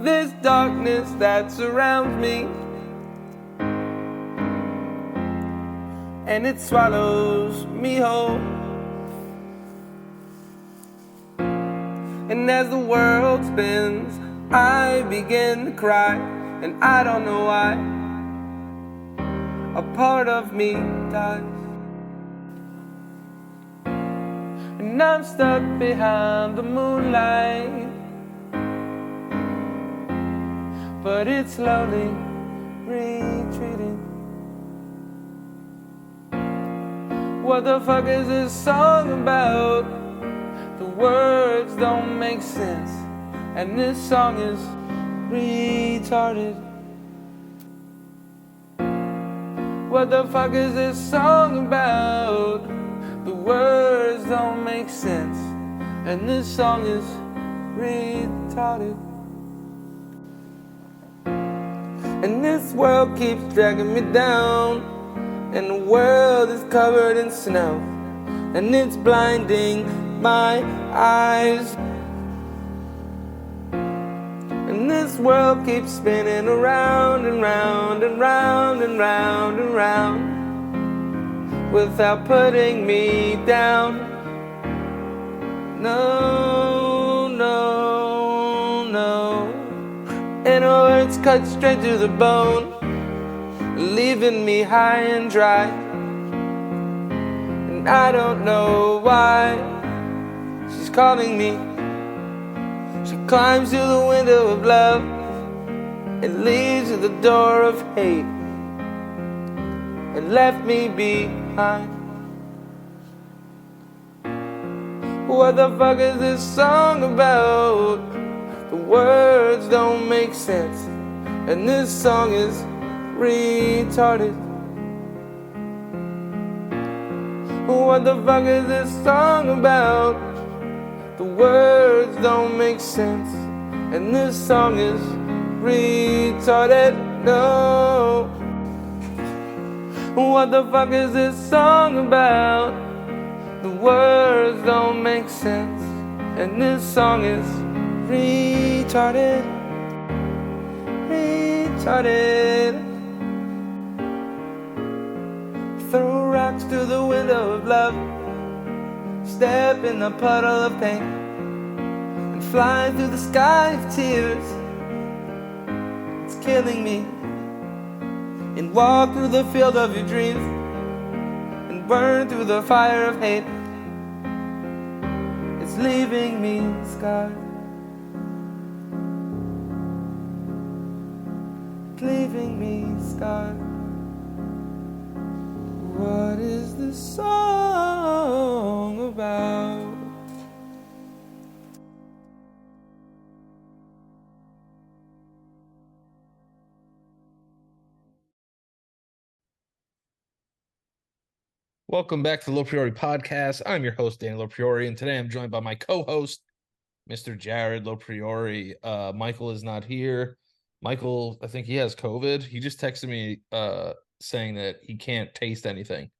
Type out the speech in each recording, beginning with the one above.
this darkness that surrounds me, and it swallows me whole. And as the world spins, I begin to cry, and I don't know why. A part of me dies, and I'm stuck behind the moonlight, but it's slowly retreating. What the fuck is this song about? The words don't make sense, and this song is retarded. What the fuck is this song about? The words don't make sense, and this song is retarded. And this world keeps dragging me down, and the world is covered in snow, and it's blinding my eyes. And this world keeps spinning around and round and round and round and round without putting me down. No, no, no. And her words cut straight to the bone, leaving me high and dry. And I don't know why she's calling me. She climbs through the window of love and leaves at the door of hate, and left me behind. What the fuck is this song about? The words don't make sense, and this song is retarded. What the fuck is this song about? The words don't make sense, and this song is retarded. No. What the fuck is this song about? The words don't make sense, and this song is retarded. Retarded. Throw rocks through the window of love, step in a puddle of pain, and fly through the sky of tears. It's killing me. And walk through the field of your dreams, and burn through the fire of hate. It's leaving me scarred. It's leaving me scarred. What is this song about? Welcome back to the LoPriore podcast. I'm your host, Dan LoPriore, and today I'm joined by my co-host, Mr. Jared LoPriore. Michael is not here. Michael, I think he has COVID. He just texted me saying that he can't taste anything.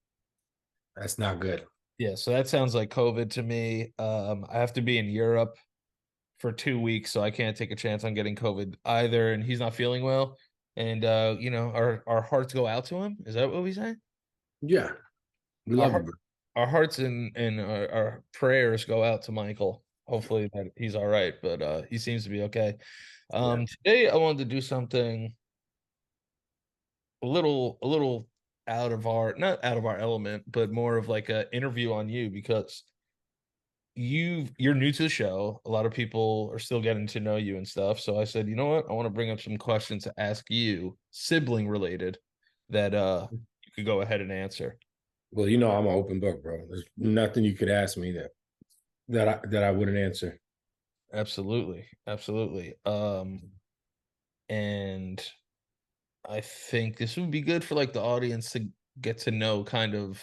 That's not good. Yeah, so that sounds like COVID to me. I have to be in Europe for 2 weeks, so I can't take a chance on getting COVID either, and he's not feeling well. And our hearts go out to him. Is that what we say? Yeah, we Our love heart, him. our hearts and our prayers go out to Michael. Hopefully that he's all right, but he seems to be okay. Today I wanted to do something a little out of our not out of our element, but more of like a interview on you, because you're new to the show. A lot of people are still getting to know you and stuff. So I said, you know what? I want to bring up some questions to ask you, sibling related, that you could go ahead and answer. Well, you know I'm an open book, bro. There's nothing you could ask me that I wouldn't answer. Absolutely. Absolutely. And I think this would be good for like the audience to get to know kind of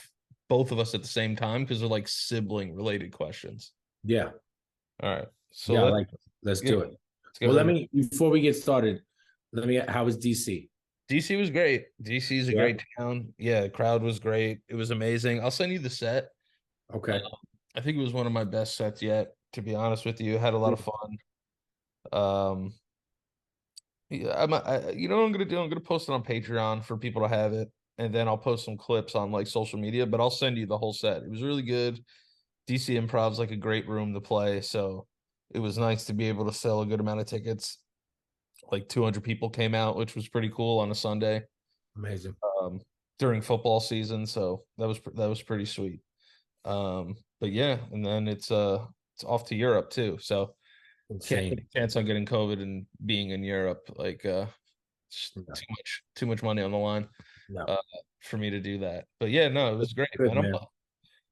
both of us at the same time, because they're like sibling related questions. Yeah, All right. So yeah, I like it. Let's yeah, do it. let's get Well, right. before we get started, how was DC? DC was great. DC is a Yeah. great town. Yeah, the crowd was great. It was amazing. I'll send you the set. Okay. I think it was one of my best sets yet, to be honest with you. Had a lot of fun. Um, Yeah, you know what I'm gonna do? I'm gonna post it on Patreon for people to have it, and then I'll post some clips on like social media. But I'll send you the whole set. It was really good. DC Improv's like a great room to play, so it was nice to be able to sell a good amount of tickets. Like 200 people came out, which was pretty cool on a Sunday Amazing. um, during football season. So that was pretty sweet. But yeah, and then it's off to Europe too. So can't take Insane. a chance on getting COVID and being in Europe. Like just No, too much money on the line no. uh for me to do that. But yeah, no, it was great, Good, man. man.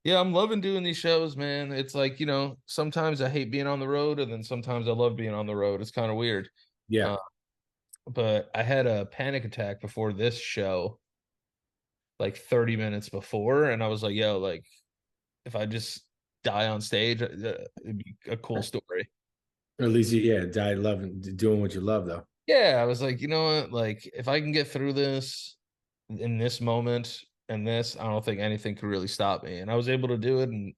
Yeah, I'm loving doing these shows, man. It's like, sometimes I hate being on the road and then sometimes I love being on the road. It's kind of weird. Yeah. Uh, but I had a panic attack before this show, like 30 minutes before, and I was like, yo, like if I just die on stage, it'd be a cool story. Or at least, yeah, die loving, doing what you love, though. Yeah, I was like, you know what? Like, if I can get through this in this moment and this, I don't think anything could really stop me. And I was able to do it. And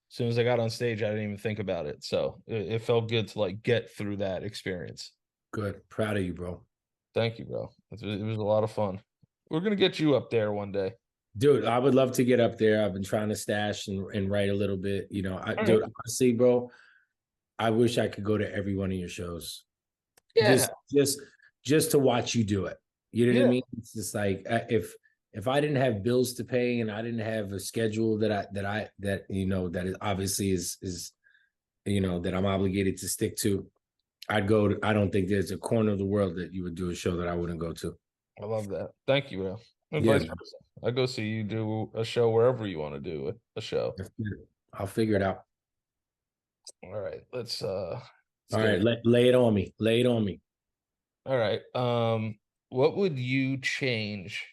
as soon as I got on stage, I didn't even think about it. So it felt good to like get through that experience. Good. Proud of you, bro. Thank you, bro. It was a lot of fun. We're gonna get you up there one day. Dude, I would love to get up there. I've been trying to stash and write a little bit. All right. Dude, honestly, bro, I wish I could go to every one of your shows. Yeah, Just to watch you do it. You know what I yeah, mean? It's just like if I didn't have bills to pay and I didn't have a schedule that is obviously is that I'm obligated to stick to, I'd go to, I don't think there's a corner of the world that you would do a show that I wouldn't go to. I love that. Thank you, bro. And Yeah, vice man. versa. I go see you do a show wherever you want to do a show. I'll figure it out. All right, let's All get right, it. lay it on me. Lay it on me. All right. What would you change,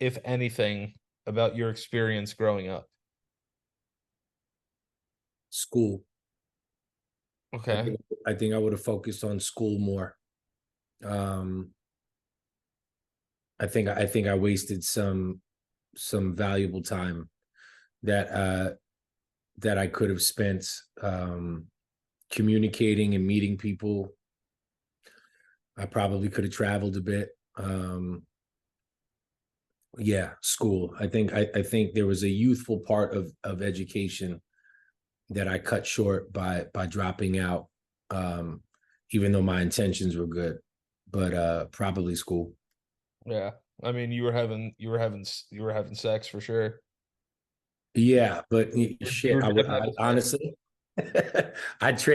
if anything, about your experience growing up? School. I Okay. think I think I would have focused on school more. Um, I think I wasted some valuable time that that I could have spent communicating and meeting people. I probably could have traveled a bit. Yeah, school. I think there was a youthful part of education that I cut short by dropping out, um, even though my intentions were good. But probably school. Yeah. I mean, you were having sex for sure. Yeah, but You shit, were definitely I having sex. honestly,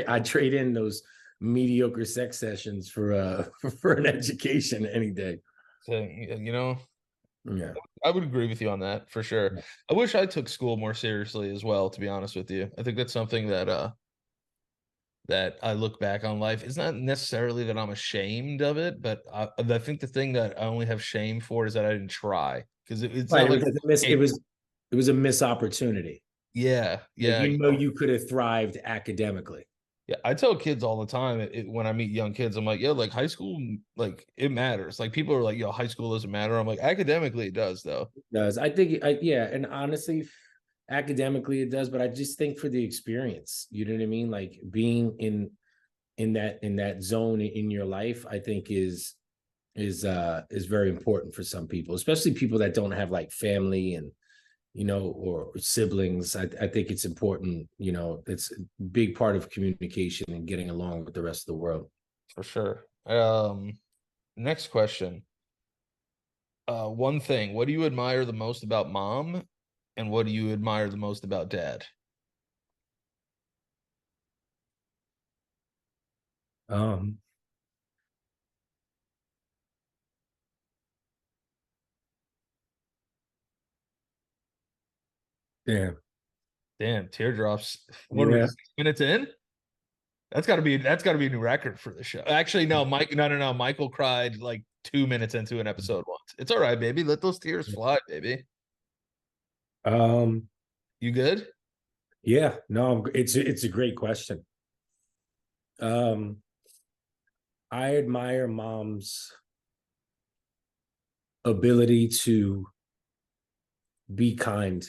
I trade in those mediocre sex sessions for for an education any day. So, Yeah. I would agree with you on that for sure. I wish I took school more seriously as well, to be honest with you. I think that's something that I look back on life. It's not necessarily that I'm ashamed of it, but I think the thing that I only have shame for is that I didn't try because it's Right. not It like was like a miss, hey, it was a missed opportunity. yeah, Like yeah, you could have thrived academically. yeah. I tell kids all the time when I meet young kids, I'm like, yeah, like high school, like it matters. Like people are like, yo, high school doesn't matter. I'm like, academically, it does though. It does. Yeah, and honestly, academically it does, but I just think for the experience, you know what I mean? Like being in that zone in your life, I think is very important for some people, especially people that don't have like family and or siblings. I think it's important, it's a big part of communication and getting along with the rest of the world. For sure. Next question. One thing, what do you admire the most about mom, and what do you admire the most about dad? Um, yeah, Damn, teardrops. What are we yeah. 6 minutes in? That's gotta be a new record for the show. Actually, no, no. Michael cried like 2 minutes into an episode once. It's all right, baby. Let those tears fly, baby. Um, You good? yeah, no, it's a great question. Um, I admire mom's ability to be kind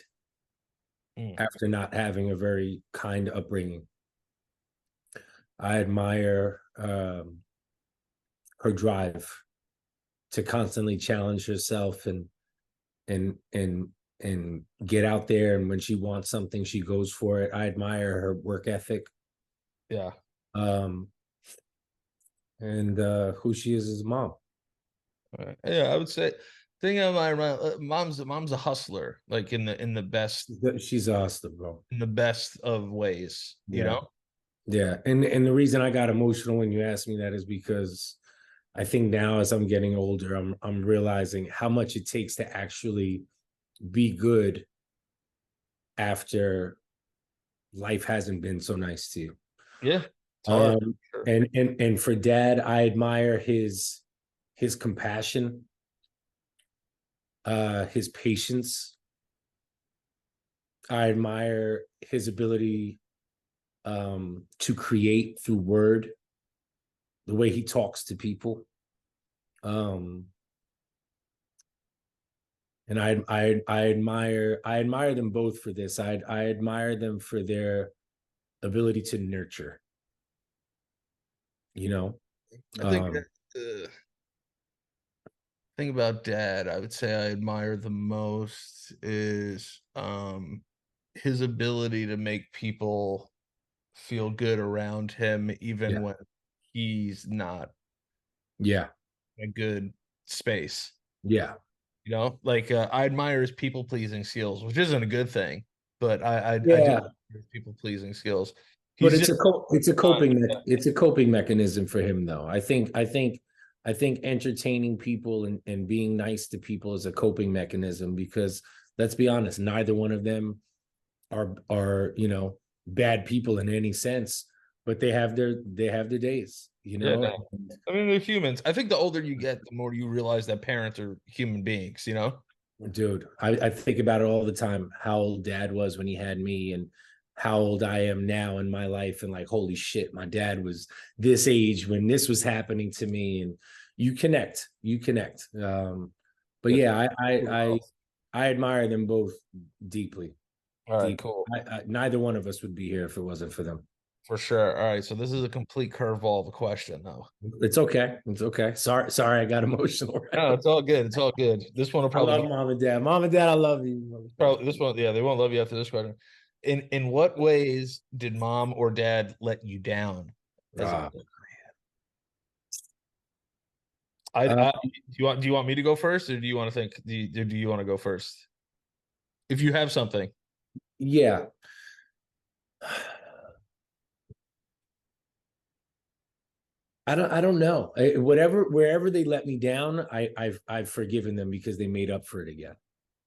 Mm, after not having a very kind upbringing. I admire her drive to constantly challenge herself and and and get out there, and when she wants something she goes for it. I admire her work ethic. Yeah. um and who she is as a mom. Yeah, I would say thing of my mom's a hustler, like in the best She's awesome, bro. in the best of ways, you Yeah. know? Yeah, and the reason I got emotional when you asked me that is because I think now as I'm getting older, I'm realizing how much it takes to actually be good after life hasn't been so nice to you. Yeah. It's hard. Sure. And for dad, I admire his compassion, his patience. I admire his ability to create through word, the way he talks to people. Um, and I admire them both for this. I admire them for their ability to nurture. You know, I think that the thing about dad, I would say I admire the most is his ability to make people feel good around him, even yeah, when he's not yeah, in a good space. yeah, You know, like I admire his people pleasing skills, which isn't a good thing, but I do yeah. admire his people pleasing skills. But He's just it's a coping mechanism for him, though. I think entertaining people and being nice to people is a coping mechanism, because let's be honest, neither one of them are bad people in any sense, but they have their days, yeah. I mean, they're humans. I think the older you get, the more you realize that parents are human beings. You know. Dude, I think about it all the time, how old dad was when he had me and how old I am now in my life, and like, holy shit, my dad was this age when this was happening to me. And you connect. But Yeah. yeah, I admire them both deeply. All right. Deep. Cool. Neither one of us would be here if it wasn't for them. For sure. All right. So this is a complete curveball of a question, though. It's okay. It's okay. Sorry, I got emotional. No, it's all good. It's all good. This one will I probably love mom and dad. Mom and dad, I love you. probably this one. Yeah, they won't love you after this question. In what ways did mom or dad let you down as a Ah, kid? uh, Do you want me to go first, or do you want to think? Do you want to go first? If you have something. yeah. I don't know. Wherever they let me down, I've forgiven them because they made up for it again.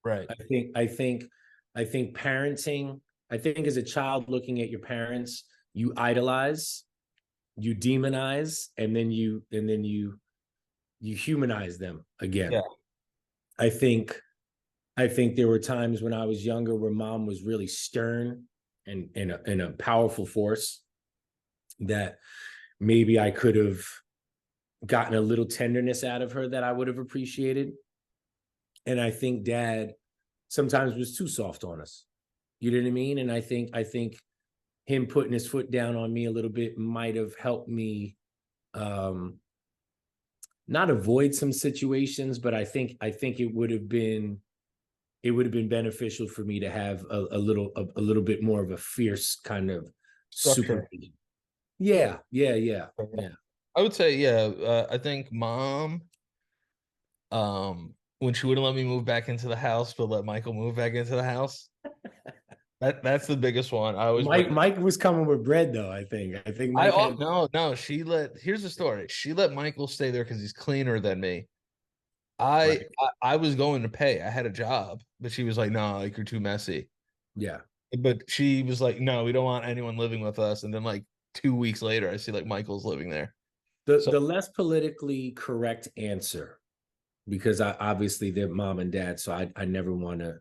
Right. I think parenting, I think as a child looking at your parents, you idolize, you demonize, and then you humanize them again. Yeah. I think there were times when I was younger where mom was really stern and a powerful force that maybe I could have gotten a little tenderness out of her that I would have appreciated. And I think dad sometimes was too soft on us. You know what I mean? And I think him putting his foot down on me a little bit might have helped me not avoid some situations, but I think it would have been beneficial for me to have a little bit more of a fierce kind of Structure. supervision. Yeah. I would say, yeah. I think mom, when she wouldn't let me move back into the house, but let Michael move back into the house. That's the biggest one. I always Mike was coming with bread though. I think Mike had. no. Here's the story. She let Michael stay there because he's cleaner than me. I, Right. I was going to pay. I had a job, but she was like, "No, like you're too messy." Yeah. But she was like, "No, we don't want anyone living with us." And then like 2 weeks later, I see like Michael's living there. The So the less politically correct answer, because obviously they're mom and dad, so I never want to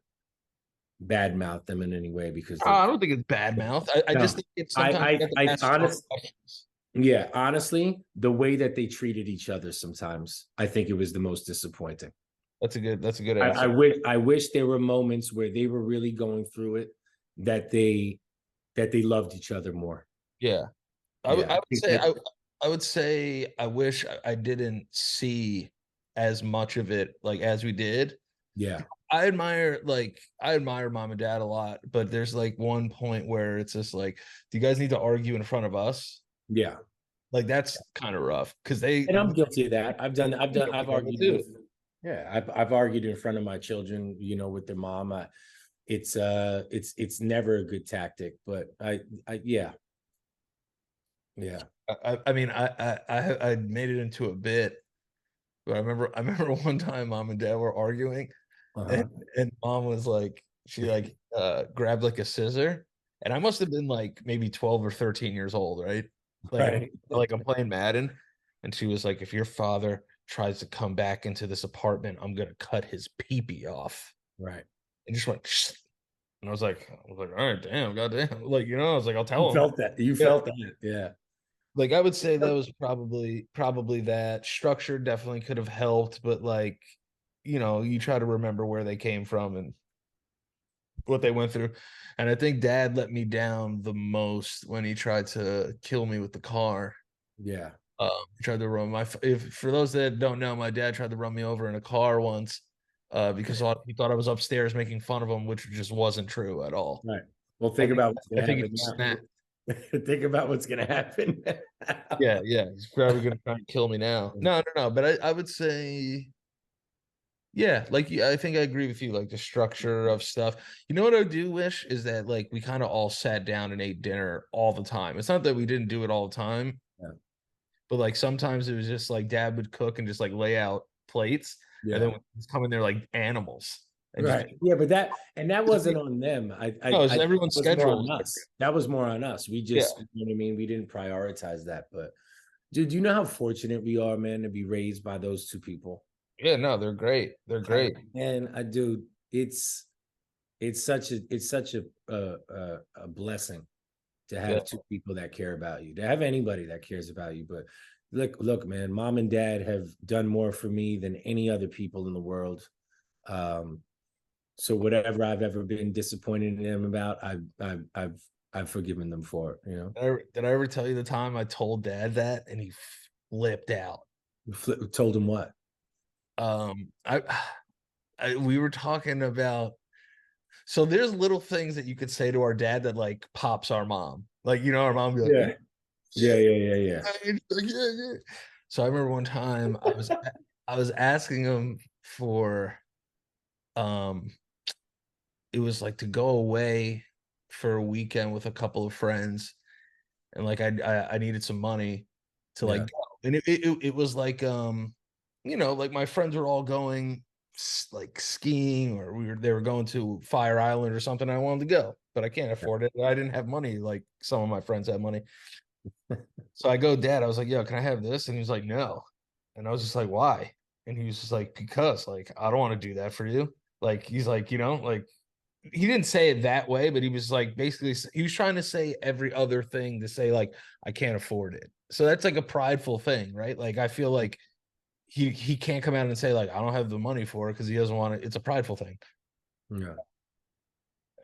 badmouth them in any way because they're I don't think it's bad mouth. I no. just think it's sometimes you have to I ask strong honest questions. Yeah, honestly, the way that they treated each other sometimes, I think it was the most disappointing. That's a good I, answer. I wish I wish there were moments where they were really going through it, that they loved each other more. Yeah. I Yeah, would say I would say I wish I didn't see as much of it like as we did. Yeah. I admire mom and dad a lot, but there's like one point where it's just like, do you guys need to argue in front of us? Yeah. Like that's kind of rough because And I'm guilty of that. I've me argued too. with, yeah, I've argued in front of my children, with their mom. It's never a good tactic, but yeah, yeah. I mean, I made it into a bit, but I remember one time mom and dad were arguing, and, Uh-huh. and mom was like, she like grabbed like a scissor, and I must have been like maybe 12 or 13 years old, right? Like Right. I'm playing Madden, and she was like, if your father tries to come back into this apartment, I'm gonna cut his peepee off. Right. And just went, and I was like, all right, damn, goddamn, like I was like, I'll You tell him. felt that. You Yeah, felt that. Yeah. like I would say that was probably that structure definitely could have helped, but like, you try to remember where they came from and what they went through. And I think dad let me down the most when he tried to kill me with the car. Yeah. He tried to run my if for those that don't know, my dad tried to run me over in a car once because he thought I was upstairs making fun of him, which just wasn't true at all. Right. Well, I think think about what's I gonna think he happen just now. snapped. Think about what's gonna happen. Yeah, he's probably gonna try and kill me now. No. But I would say, yeah, like I think I agree with you, like the structure of stuff. You know what I do wish is that like we kind of all sat down and ate dinner all the time. It's not that we didn't do it all the time, Yeah. but like sometimes it was just like dad would cook and just like lay out plates, and then Yeah. we just come in there like animals and just Right. Yeah, but that wasn't on them. no, I it's think everyone's it was more schedule on was us. That was more on us. We different. just, what I mean? We didn't prioritize that. But dude, you know how fortunate we are, man, to be raised by those two people? Yeah, no, they're great. They're great. And I do. It's such a blessing to Yeah. have two people that care about you, to have anybody that cares about you. But look, man, mom and dad have done more for me than any other people in the world. So whatever I've ever been disappointed in them about, I've forgiven them for it. Did I ever tell you the time I told dad that and he flipped out? Told them what? Um, I, we were talking about, so there's little things that you could say to our dad that like pops our mom. Like, our mom be like, Yeah, yeah, yeah, yeah, yeah, yeah. yeah. So I remember one time I was asking him for um it was like to go away for a weekend with a couple of friends, and like I needed some money to like Yeah. go. And it was like like my friends were all going like skiing, or they were going to Fire Island or something. I wanted to go, but I can't afford it. I didn't have money like some of my friends had money. So I go, Dad, I was like, yo, can I have this? And he was like, no. And I was just like, why? And he was just like, because like I don't want to do that for you. Like he's like, like he didn't say it that way, but he was like basically he was trying to say every other thing to say like I can't afford it. So that's like a prideful thing, right? Like I feel like he can't come out and say like I don't have the money for it because he doesn't want it. It's a prideful thing. Yeah.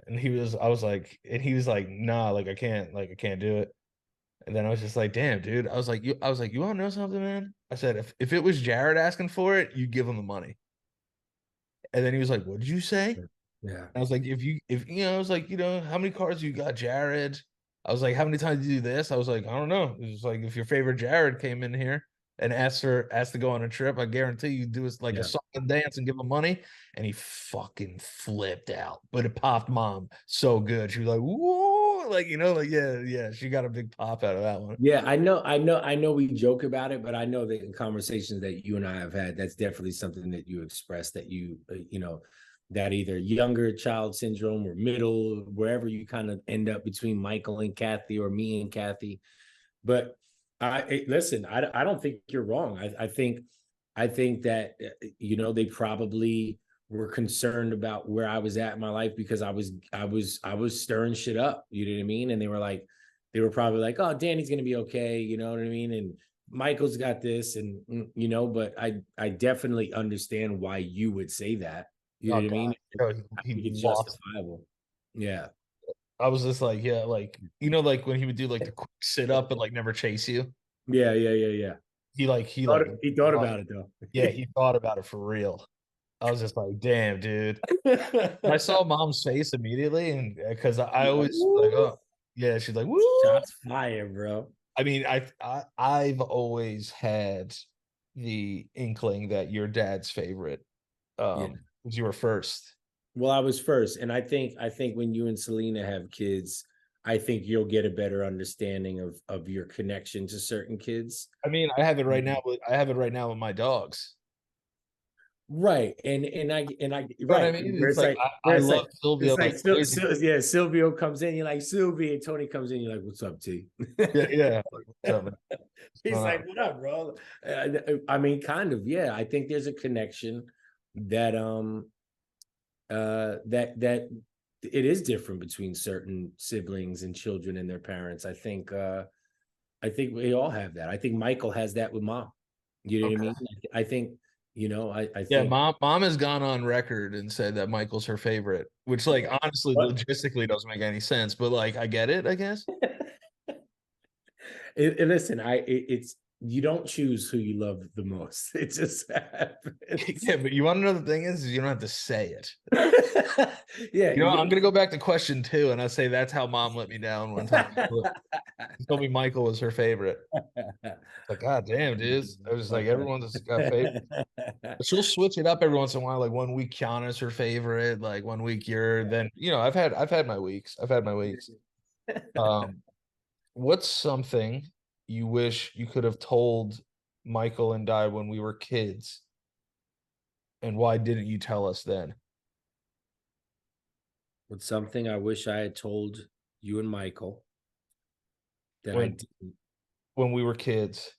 And I was like, and he was like, nah, like I can't do it. And then I was just like, damn, dude. I was like, you want to know something, man? I said, if it was Jared asking for it, you give him the money. And then he was like, what did you say? Yeah. I was like, I was like, how many cards you got, Jared? I was like, how many times did you do this? I was like, I don't know. It was like, if your favorite Jared came in here and asked to go on a trip, I guarantee you do like a Yeah. song and dance and give him money. And he fucking flipped out. But it popped mom so good. She was like, whoa, like, like, yeah. She got a big pop out of that one. Yeah, I know we joke about it, but I know that in conversations that you and I have had, that's definitely something that you express, that that either younger child syndrome or middle, wherever you kind of end up between Michael and Kathy or me and Kathy. But listen, I don't think you're wrong. I think that they probably were concerned about where I was at in my life, because I was stirring shit up. You know what I mean? And they were probably like, "Oh, Danny's gonna be okay." You know what I mean? And Michael's got this, and but I definitely understand why you would say that. You know Oh what I mean? God. Oh, I he think it's lost. justifiable. Yeah. I was just like, yeah, like like when he would do like the quick sit up and like never chase you. Yeah, yeah, yeah, yeah. He thought about it though. yeah, he thought about it for real. I was just like, damn, dude. I saw mom's face immediately, and because I Like, always like, woo! oh, yeah, she's like, woo. Shots fired, bro. I mean, I've always had the inkling that your dad's favorite Yeah. was you were first. Well, I was first, and I think when you and Selena have kids, I think you'll get a better understanding of your connection to certain kids. I mean, I have it right Mhm. now. I have it right now with my dogs. Right, and I You know what I right mean? where It's it's like like where I it's love like Sylvia it's like like crazy. Yeah, Silvio comes in, you're like Sylvie, and Tony comes in, you're like, "What's up, T?" Yeah, yeah. Like, what's up, man? What's He's going like, on? "What up, bro?" I mean, kind of, yeah. I think there's a connection that that it is different between certain siblings and children and their parents. I think we all have that. I think Michael has that with mom. You know what I Okay. mean? I think, I Yeah, think mom has gone on record and said that Michael's her favorite, which like honestly what logistically doesn't make any sense, but like I get it, I guess. listen, it's you don't choose who you love the most. It just happens. Yeah, but you want to know the thing is you don't have to say it. Yeah, You know, you I'm gonna go back to question two, and I say that's how mom let me down one time. She told me Michael was her favorite. It's like, God damn, dude. I was just like, everyone's got favorite. But she'll switch it up every once in a while. Like one week Kiana's her favorite, like one week you're then, I've had my weeks. I've had my weeks. Um, what's something you wish you could have told Michael and I when we were kids, and why didn't you tell us then? What's something I wish I had told you and Michael that I When didn't. when we were kids.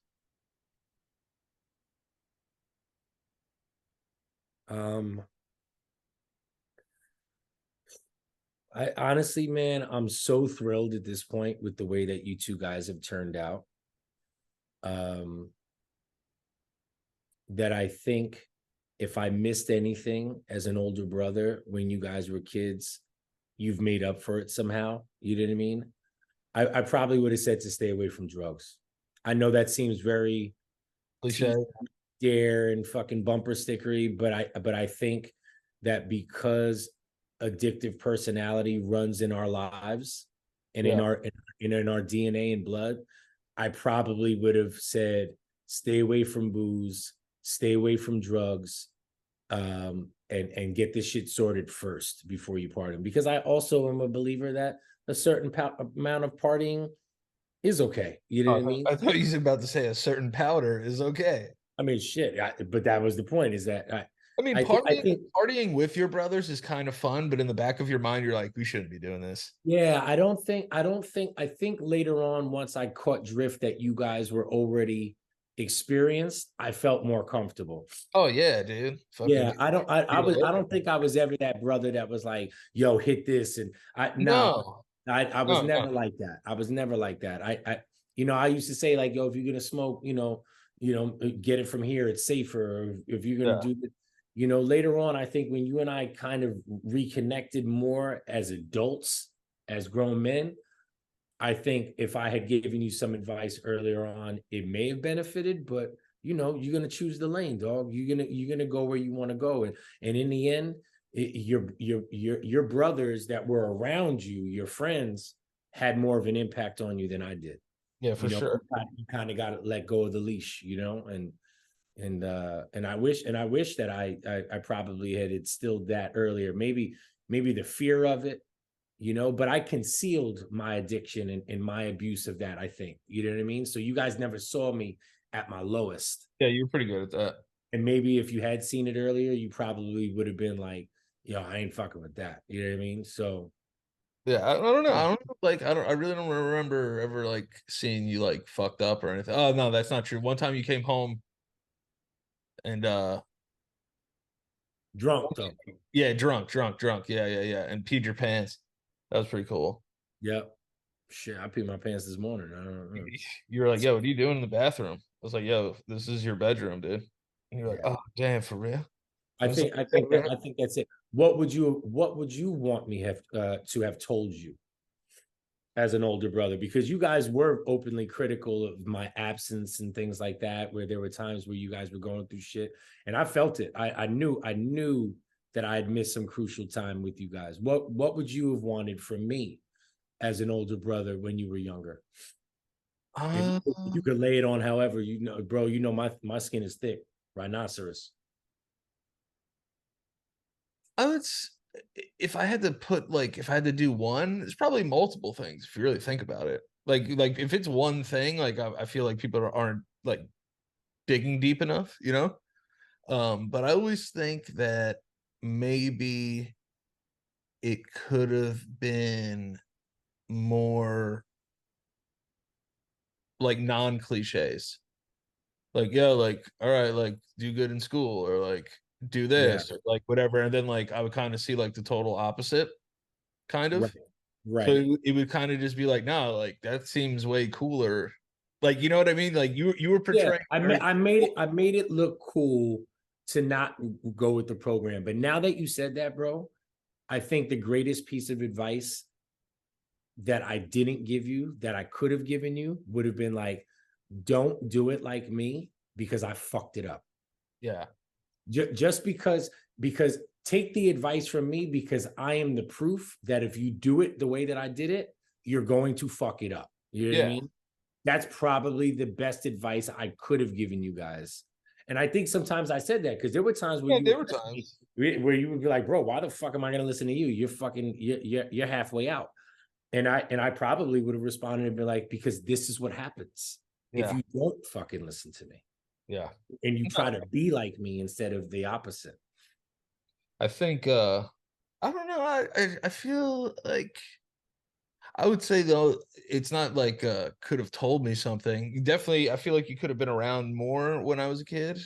Um, I honestly, man, I'm so thrilled at this point with the way that you two guys have turned out. Um, that I think if I missed anything as an older brother when you guys were kids, you've made up for it somehow. You know what I mean? I probably would have said to stay away from drugs. I know that seems very Cliche. teeth dare and fucking bumper stickery, but I think that because addictive personality runs in our lives and Yeah. in our DNA and blood, I probably would have said stay away from booze, stay away from drugs, and get this shit sorted first before you party. Because I also am a believer that a certain amount of partying is okay. You know Oh, what I mean? I thought you were about to say a certain powder is okay. I mean, shit. But that was the point. Is that I mean, I partying think partying with your brothers is kind of fun, but in the back of your mind, you're like, we shouldn't be doing this. yeah. I think later on, once I caught drift that you guys were already experienced, I felt more comfortable. Oh yeah, dude. Fucking Yeah, I don't. I get a was. I liquor. don't think I was ever that brother that was like, "Yo, hit this," and I no, No, I was no, no. never like that. I was never like that. I used to say like, "Yo, if you're gonna smoke, get it from here. It's safer." Or if you're gonna Yeah, do it, later on, I think when you and I kind of reconnected more as adults, as grown men, I think if I had given you some advice earlier on, it may have benefited, but you're gonna choose the lane, dog. You're gonna go where you want to go, and in the end, your brothers that were around you, your friends, had more of an impact on you than I did. yeah, for sure. You kind of got to let go of the leash, and I wish that I probably had instilled that earlier. Maybe the fear of it, but I concealed my addiction and my abuse of that, I think. You know what I mean? So you guys never saw me at my lowest. Yeah, you're pretty good at that. And maybe if you had seen it earlier, you probably would have been like, I ain't fucking with that. You know what I mean? So Yeah, I don't know. I don't know, like I really don't remember ever like seeing you like fucked up or anything. Oh no, that's not true. One time you came home and drunk though. yeah, drunk. Yeah, yeah, yeah. And peed your pants. That was pretty cool. Yep. Shit, I peed my pants this morning. I don't know. You were like, yo, what are you doing in the bathroom? I was like, yo, this is your bedroom, dude. And you're like, Yeah. oh damn, for real? I I was think like, I "Yeah, think that man." I think that's it. What would you want me have to have told you? as an older brother, because you guys were openly critical of my absence and things like that, where there were times where you guys were going through shit, and I felt it. I knew that I had missed some crucial time with you guys. What would you have wanted from me as an older brother when you were younger? If Uh, you could lay it on however, you know, bro, you know my skin is thick, rhinoceros. I would, if I had to put like, if I had to do one, it's probably multiple things. If you really think about it, like if it's one thing, like I feel like people aren't like digging deep enough, you know. But I always think that maybe it could have been more like non-cliches. Like, yeah, like, all right, like do good in school or like do Yeah, this or like whatever. And then like I would kind of see like the total opposite, kind right, of. So right. it would kind of just be like, no, like that seems way cooler. Like, you know what I mean? Like you were Yeah, portraying I very cool. made it look cool to not go with the program. But now that you said that, bro, I think the greatest piece of advice that I didn't give you that I could have given you would have been like, don't do it like me because I fucked it up. Yeah. Just because take the advice from me because I am the proof that if you do it the way that I did it, you're going to fuck it up. You know what I Yeah. mean? That's probably the best advice I could have given you guys. And I think sometimes I said that because there were times where Yeah, you there would were press me, times. where you would be like, bro, why the fuck am I gonna listen to you? You're fucking you're halfway out. And I probably would have responded and be like, because this is what happens if Yeah. you don't fucking listen to me Yeah. and you No, try to be like me instead of the opposite. I think I don't know. I feel like I would say though, it's not like could have told me something. You definitely, I feel like you could have been around more when I was a kid,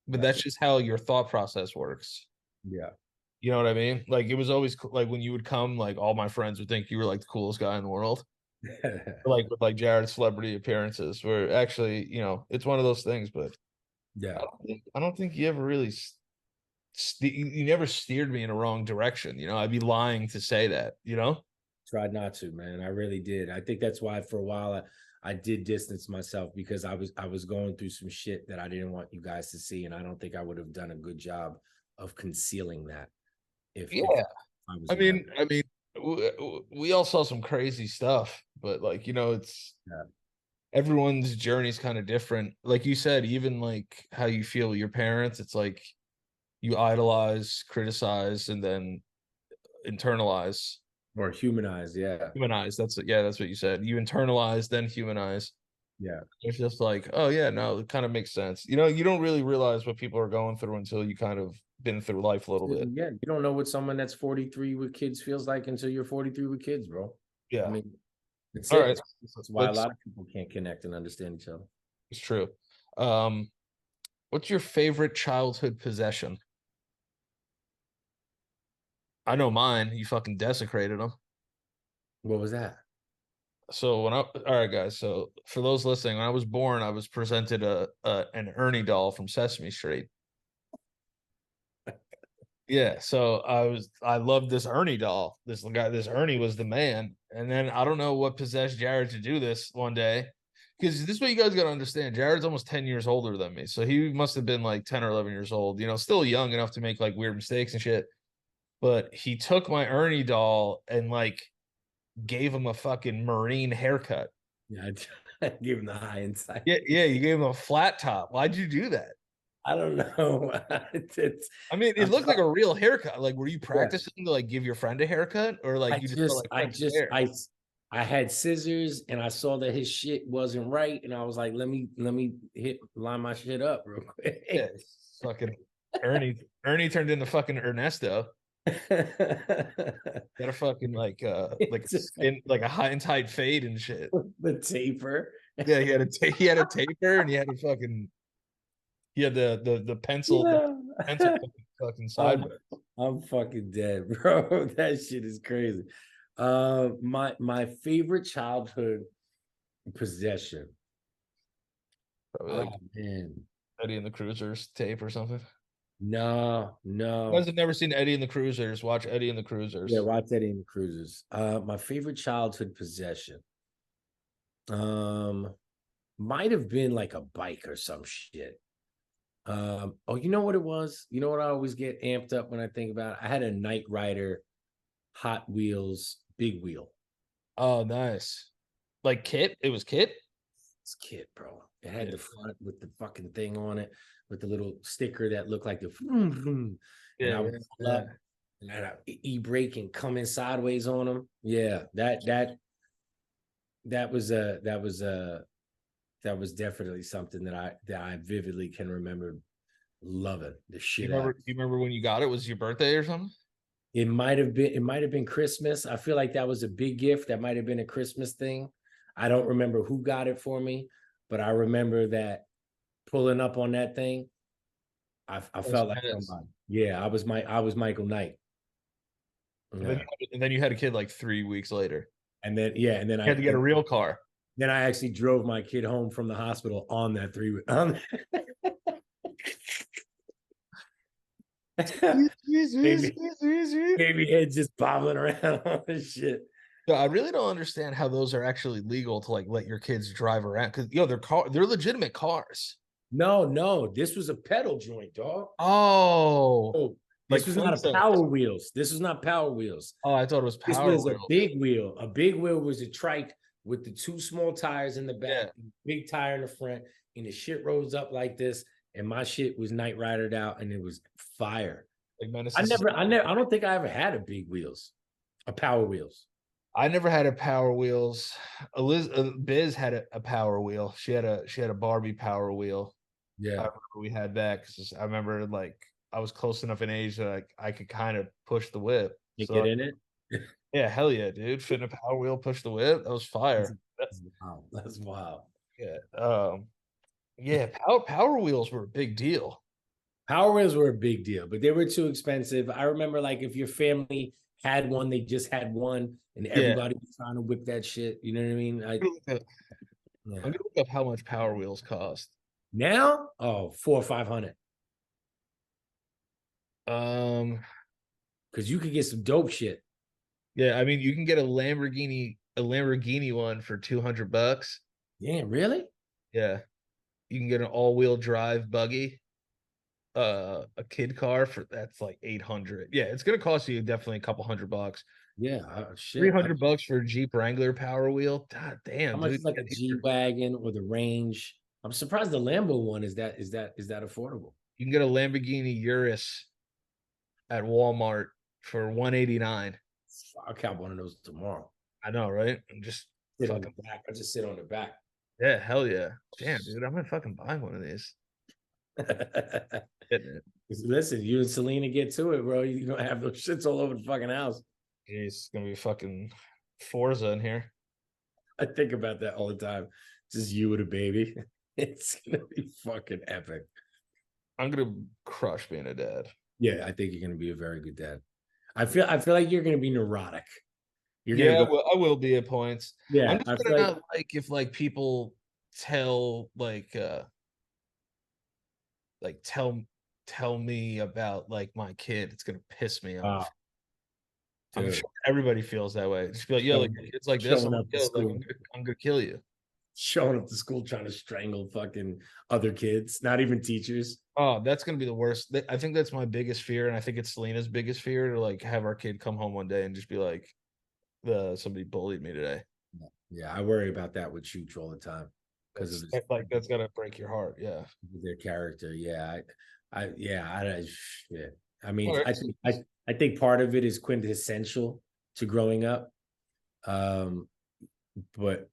but that's Right. just how your thought process works. Yeah. You know what I mean? Like it was always like when you would come, like all my friends would think you were like the coolest guy in the world. Like with like Jared's celebrity appearances, where actually, you know, it's one of those things. But Yeah. I don't think you ever really, you never steered me in a wrong direction. You know, I'd be lying to say that. You know? Tried not to, man. I really did. I think that's why for a while I did distance myself because I was going through some shit that I didn't want you guys to see, and I don't think I would have done a good job of concealing that if Yeah. I was I around. mean, we all saw some crazy stuff, but like, you know, it's Yeah. everyone's journey is kind of different. Like you said, even like how you feel with your parents, it's like you idolize, criticize, and then internalize. Or humanized, yeah. Humanize. That's yeah, that's what you said. You internalize, then humanize. Yeah. It's just like, oh yeah, no, it kind of makes sense. You know, you don't really realize what people are going through until you kind of been through life a little bit. Yeah, you don't know what someone that's 43 with kids feels like until you're 43 with kids, bro. I Yeah. mean, that's All it. right. That's why a Let's lot of people can't connect and understand each other. It's true. Um, what's your favorite childhood possession? I know mine. You fucking desecrated them. What was that? So all right, guys. So for those listening, when I was born, I was presented a an Ernie doll from Sesame Street. Yeah, so I loved this Ernie doll. This guy, this Ernie was the man. And then I don't know what possessed Jared to do this one day. Because this is what you guys gotta understand. Jared's almost 10 years older than me. So he must have been like 10 or 11 years old, you know, still young enough to make like weird mistakes and shit. But he took my Ernie doll and like gave him a fucking Marine haircut. Yeah, I give him the high insight. Yeah, yeah, you gave him a flat top. Why'd you do that? I don't know. It's I mean, it I'm looked like sorry. a real haircut. Like, were you Yeah. practicing to like give your friend a haircut, or like you just felt like I cutting his just hair? I had scissors and I saw that his shit wasn't right, and I was like, let me line my shit up real Yeah, quick. fucking Ernie. Ernie turned into fucking Ernesto. Got a fucking like a skin like a high and tight fade and shit. The taper. Yeah, he had a taper and he had a fucking he had the pencil Yeah. pencil fucking I'm, sideburns. I'm fucking dead, bro. That shit is crazy. My favorite childhood possession. Probably Oh like man. Eddie and the Cruisers tape or something. No, You guys no. have never seen Eddie and the Cruisers? Watch Eddie and the Cruisers. Yeah, watch that in cruises. My favorite childhood possession. Um, might have been like a bike or some shit. Oh, you know what it was? You know what I always get amped up when I think about it? I had a Knight Rider Hot Wheels big wheel. Oh, nice. Like Kit? It was Kit? This kid, bro. It had Yeah. the front with the fucking thing on it, with the little sticker that looked like the vroom, vroom. And I Yeah, would pull yeah. up and I'd e-brake and come in sideways on them. Yeah, that was definitely something that I vividly can remember loving the shit out. You remember when you got it? Was it your birthday or something? It might have been Christmas. I feel like that was a big gift. That might have been a Christmas thing. I don't remember who got it for me, but I remember that pulling up on that thing, I That was felt like tennis. somebody. Yeah, I was Michael Knight. Yeah. And then you had a kid like 3 weeks later. And then yeah, and You had to get a real car. then I actually drove my kid home from the hospital on that baby, baby head just bobbling around on this shit. So I really don't understand how those are actually legal to like let your kids drive around because they're legitimate cars. No, no, this was a pedal joint, dog. Oh, Oh, like this was not a Flintstones. power wheels. This was not power wheels. Oh, I thought it was This Power was a Wheels. big wheel. A big wheel was a trike with the two small tires in the back, Yeah. big tire in the front, and the shit rose up like this. And my shit was Night Ridered out, and it was fire. Like Menace. I don't think I ever had a big wheels, a power wheels. I never had a Power Wheels. Biz had a Power Wheel. She had a Barbie Power Wheel. I Yeah, remember we had that because I remember like I was close enough in age that like I could kind of push the whip. you So get in it. yeah, hell yeah, dude. Fit in a Power Wheel, push the whip. That was fire. That's wild. That's wild. Yeah. Yeah, Power Wheels were a big deal. Power wheels were a big deal, but they were too expensive. I remember like if your family had one, they just had one, and Yeah. everybody was trying to whip that shit. You know what I mean? I'm gonna look up how much Power Wheels cost. Now, oh, 400 or 500. Because you could get some dope shit. Yeah, I mean you can get a Lamborghini one for $200. Yeah, really? Yeah. You can get an all-wheel drive buggy, a kid car for that's like 800. Yeah, it's gonna cost you definitely a couple $100. Yeah, shit. $300 for a Jeep Wrangler Power Wheel. God damn, How much dude. is like a G wagon or the Range? I'm surprised the Lambo one is that affordable. You can get a Lamborghini Urus at Walmart for 189. I'll count one of those tomorrow. I know, right? And just Sit on fucking the back. I just sit on the back. yeah, hell yeah. Damn, dude, I'm gonna fucking buy one of these. Listen, you and Selena get to it, bro. You're gonna have those shits all over the fucking house. It's gonna be fucking Forza in here. I think about that all the time. Just you with a baby. It's gonna be fucking epic. I'm gonna crush being a dad. Yeah, I think you're gonna be a very good dad. I feel like you're gonna be neurotic. You're Yeah, gonna go, I will be at points. yeah. I'm just I gonna feel not like if like people tell tell me about like my kid. It's gonna piss me off. I'm dude, sure everybody feels that way. Just be like, yo, like your kid's like this. I'm showing like, up to yo, like school, I'm gonna kill you. showing up to school trying to strangle fucking other kids, not even teachers. Oh, that's gonna be the worst. I think that's my biggest fear, and I think it's Selena's biggest fear to like have our kid come home one day and just be like, somebody bullied me today. Yeah, I worry about that with Chooch all the time because of Like that's gotta break your heart. Yeah, their character. Yeah, yeah. I mean, right. I think part of it is quintessential to growing up, but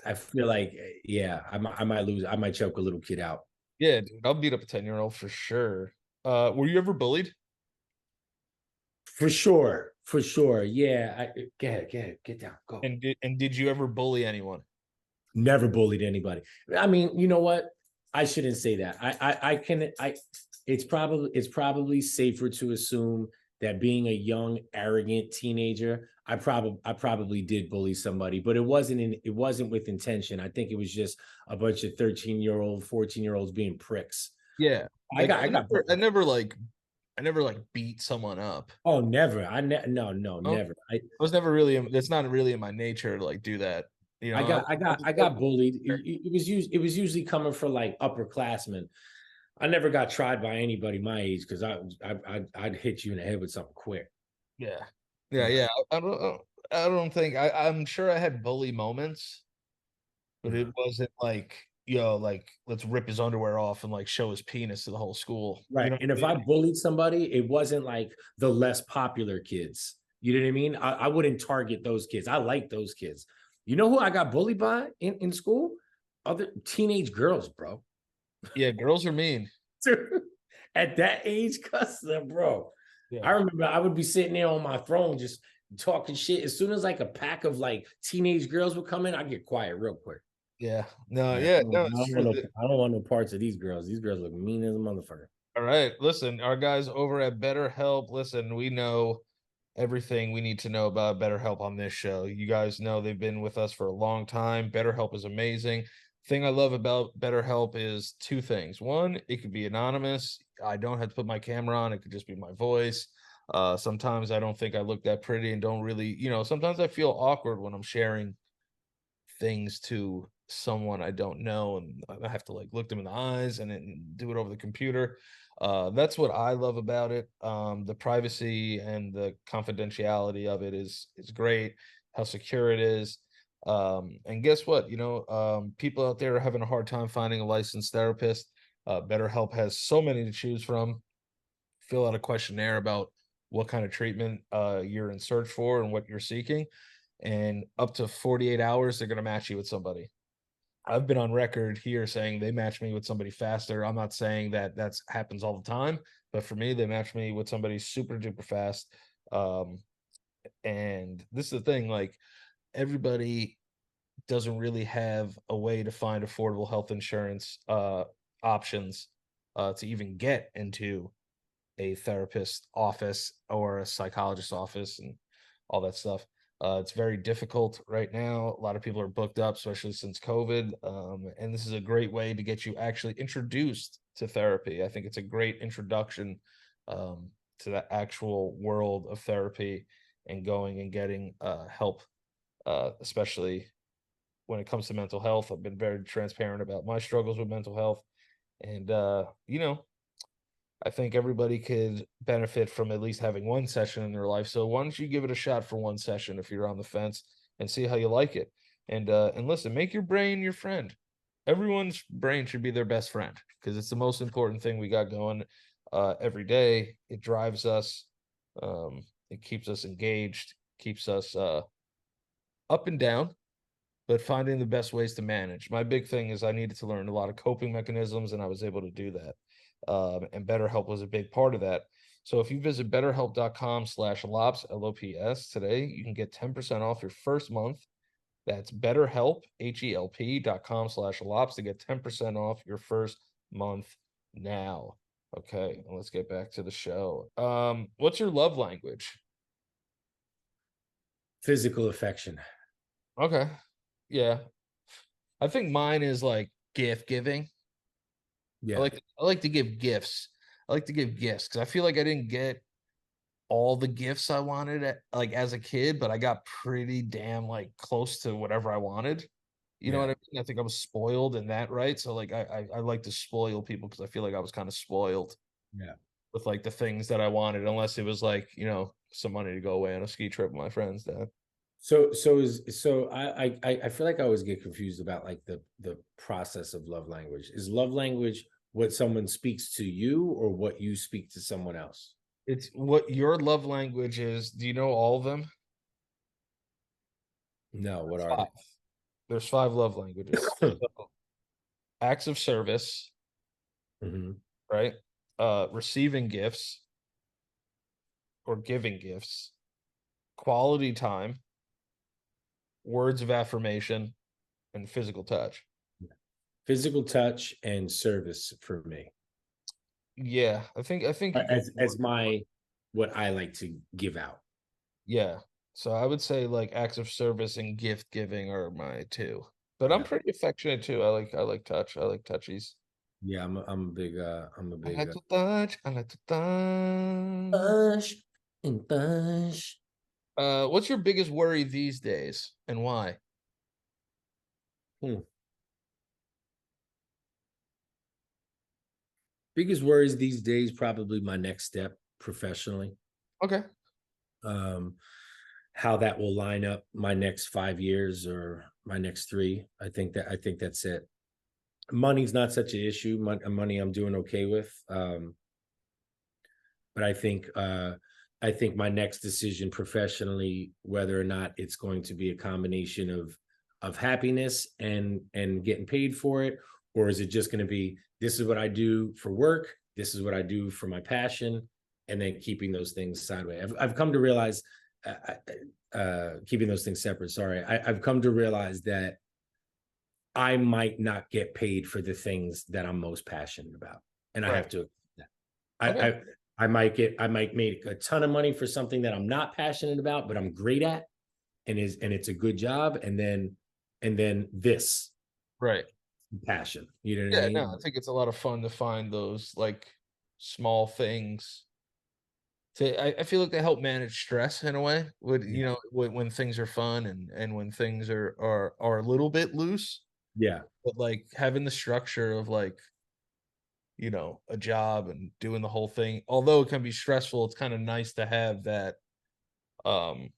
I feel like yeah, I might choke a little kid out. Yeah, dude, I'll beat up a 10-year-old for sure. Were you ever bullied? For sure, for sure. Yeah, get ahead, get down, go. And did you ever bully anyone? Never bullied anybody. I mean, you know what? I shouldn't say that. It's probably safer to assume that being a young, arrogant teenager, I probably did bully somebody, but it wasn't with intention. I think it was just a bunch of 13-year-old, 14-year-olds being pricks. Yeah. I Like got, I got. I never like beat someone up. Oh, never. No, Oh, never. I was never really, that's not really in my nature to like do that. You know, I got bullied. It was usually coming for like upperclassmen. I never got tried by anybody my age because I'd hit you in the head with something quick. yeah. You know? Yeah. I don't think I'm sure I had bully moments, but it Mhm. wasn't like, yo, like let's rip his underwear off and like show his penis to the whole school. You Right. know And what I if mean? I bullied somebody, it wasn't like the less popular kids. You know what I mean? I wouldn't target those kids. I like those kids. You know who I got bullied by in school? Other teenage girls, bro. Yeah, girls are mean. At that age, cuss them, bro. I Yeah. remember I would be sitting there on my throne just talking shit. As soon as like a pack of like teenage girls would come in, I'd get quiet real quick. Yeah. No, Like, yeah, no, I don't want no parts of these girls. These girls look mean as a motherfucker. all right. Listen, our guys over at BetterHelp, listen, we know everything we need to know about BetterHelp on this show. You guys know they've been with us for a long time. BetterHelp is amazing. Thing I love about BetterHelp is two things. One, it could be anonymous. I don't have to put my camera on. It could just be my voice. Sometimes I don't think I look that pretty and don't really, sometimes I feel awkward when I'm sharing things to someone I don't know, and I have to like look them in the eyes and then do it over the computer. That's what I love about it. The privacy and the confidentiality of it is great. How secure it is. And guess what? People out there are having a hard time finding a licensed therapist. BetterHelp has so many to choose from. Fill out a questionnaire about what kind of treatment you're in search for and what you're seeking, and up to 48 hours they're going to match you with somebody. I've been on record here saying they match me with somebody faster. I'm not saying that that's happens all the time, but for me they match me with somebody super duper fast. And this is the thing, like, everybody doesn't really have a way to find affordable health insurance options to even get into a therapist office or a psychologist office and all that stuff. It's very difficult right now. A lot of people are booked up, especially since COVID. And this is a great way to get you actually introduced to therapy. I think it's a great introduction to the actual world of therapy and going and getting help, especially when it comes to mental health. I've been very transparent about my struggles with mental health. And, I think everybody could benefit from at least having one session in their life. So why don't you give it a shot for one session if you're on the fence and see how you like it? And listen, make your brain your friend. Everyone's brain should be their best friend because it's the most important thing we got going every day. It drives us, it keeps us engaged, keeps us up and down, but finding the best ways to manage. My big thing is I needed to learn a lot of coping mechanisms, and I was able to do that. And BetterHelp was a big part of that. So if you visit betterhelp.com/lops, LOPS today, you can get 10% off your first month. That's BetterHelp, HELP.com/lops to get 10% off your first month now. Okay, let's get back to the show. What's your love language? Physical affection. Okay. Yeah. I think mine is like gift giving. Yeah. I like to give gifts. I like to give gifts because I feel like I didn't get all the gifts I wanted like as a kid, but I got pretty damn like close to whatever I wanted. You know Yeah. what I mean? I think I was spoiled in that, right? So like I like to spoil people because I feel like I was kind of spoiled Yeah. with like the things that I wanted, unless it was like, some money to go away on a ski trip with my friends, Dad. I feel like I always get confused about like the process of love language. Is love language what someone speaks to you or what you speak to someone else? It's what your love language is. Do you know all of them? No, what are Five. they? There's five love languages. So, acts of service, Mhm. right? Receiving gifts or giving gifts, quality time, words of affirmation, and physical touch. Physical touch and service for me. Yeah, I think you could As my what I like to give out. yeah. So I would say like acts of service and gift giving are my two. But I'm Yeah. pretty affectionate too. I like touch. I like touchies. Yeah, I'm a big I'm a I big like to touch. I like to touch. Bush and Bush. What's your biggest worry these days and why? Hmm. Biggest worries these days, probably my next step professionally. Okay. Um, how that will line up my next 5 years or my next three. I think that's it. Money's not such an issue. Money I'm doing okay with. But I think my next decision professionally, whether or not it's going to be a combination of happiness and getting paid for it, or is it just going to be this is what I do for work, this is what I do for my passion, and then keeping those things sideways. I've come to realize, keeping those things separate. Sorry, I've come to realize that I might not get paid for the things that I'm most passionate about, and I Right. have to. Okay. I I might make a ton of money for something that I'm not passionate about, but I'm great at, and it's a good job, and then this Right. passion. You know what I Yeah, no, I mean? think it's a lot of fun to find those like small things. I feel like they help manage stress in a way. Would Yeah, you know when things are fun and when things are a little bit loose, yeah, but like having the structure of like a job and doing the whole thing. Although it can be stressful, it's kind of nice to have that um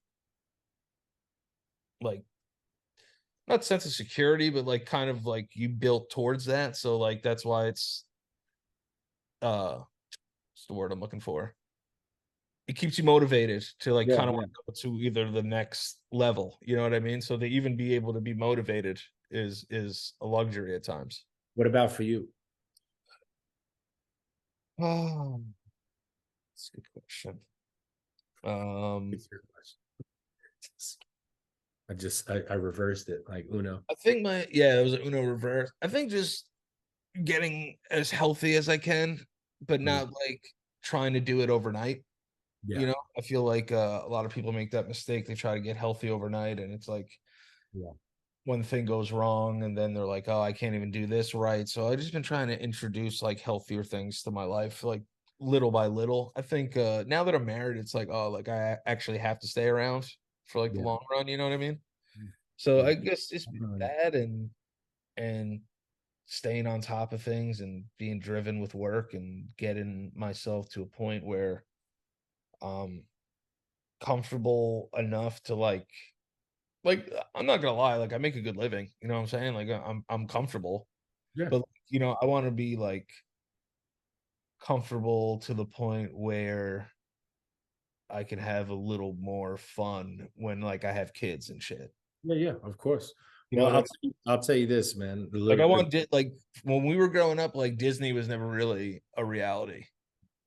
like not sense of security, but like kind of like you built towards that. So like that's why it's what's the word I'm looking for? It keeps you motivated to like yeah, kind of yeah. want to go to either the next level. You know what I mean? So to even be able to be motivated is a luxury at times. What about for you? Oh, that's a good question. Um, It's your question. I reversed it like Uno. I think it was an Uno reverse. I think just getting as healthy as I can, but Mm, not like trying to do it overnight. yeah, I feel like a lot of people make that mistake. They try to get healthy overnight, and it's like yeah, one thing goes wrong, and then they're like, "Oh, I can't even do this right." So I just been trying to introduce like healthier things to my life, like little by little. I think now that I'm married, it's like, oh, like I actually have to stay around for like the yeah, long run. You know what I mean? mm, So yeah. I guess just I'm on it. that and staying on top of things and being driven with work and getting myself to a point where um comfortable enough to I'm not gonna lie, like I make a good living, you know what I'm saying? Like I'm comfortable, Yeah, but I want to be like comfortable to the point where I can have a little more fun when like I have kids and shit. yeah, yeah. Of course. You know Well, what I mean? I'll tell you this, man. Like I want like when we were growing up, like Disney was never really a reality.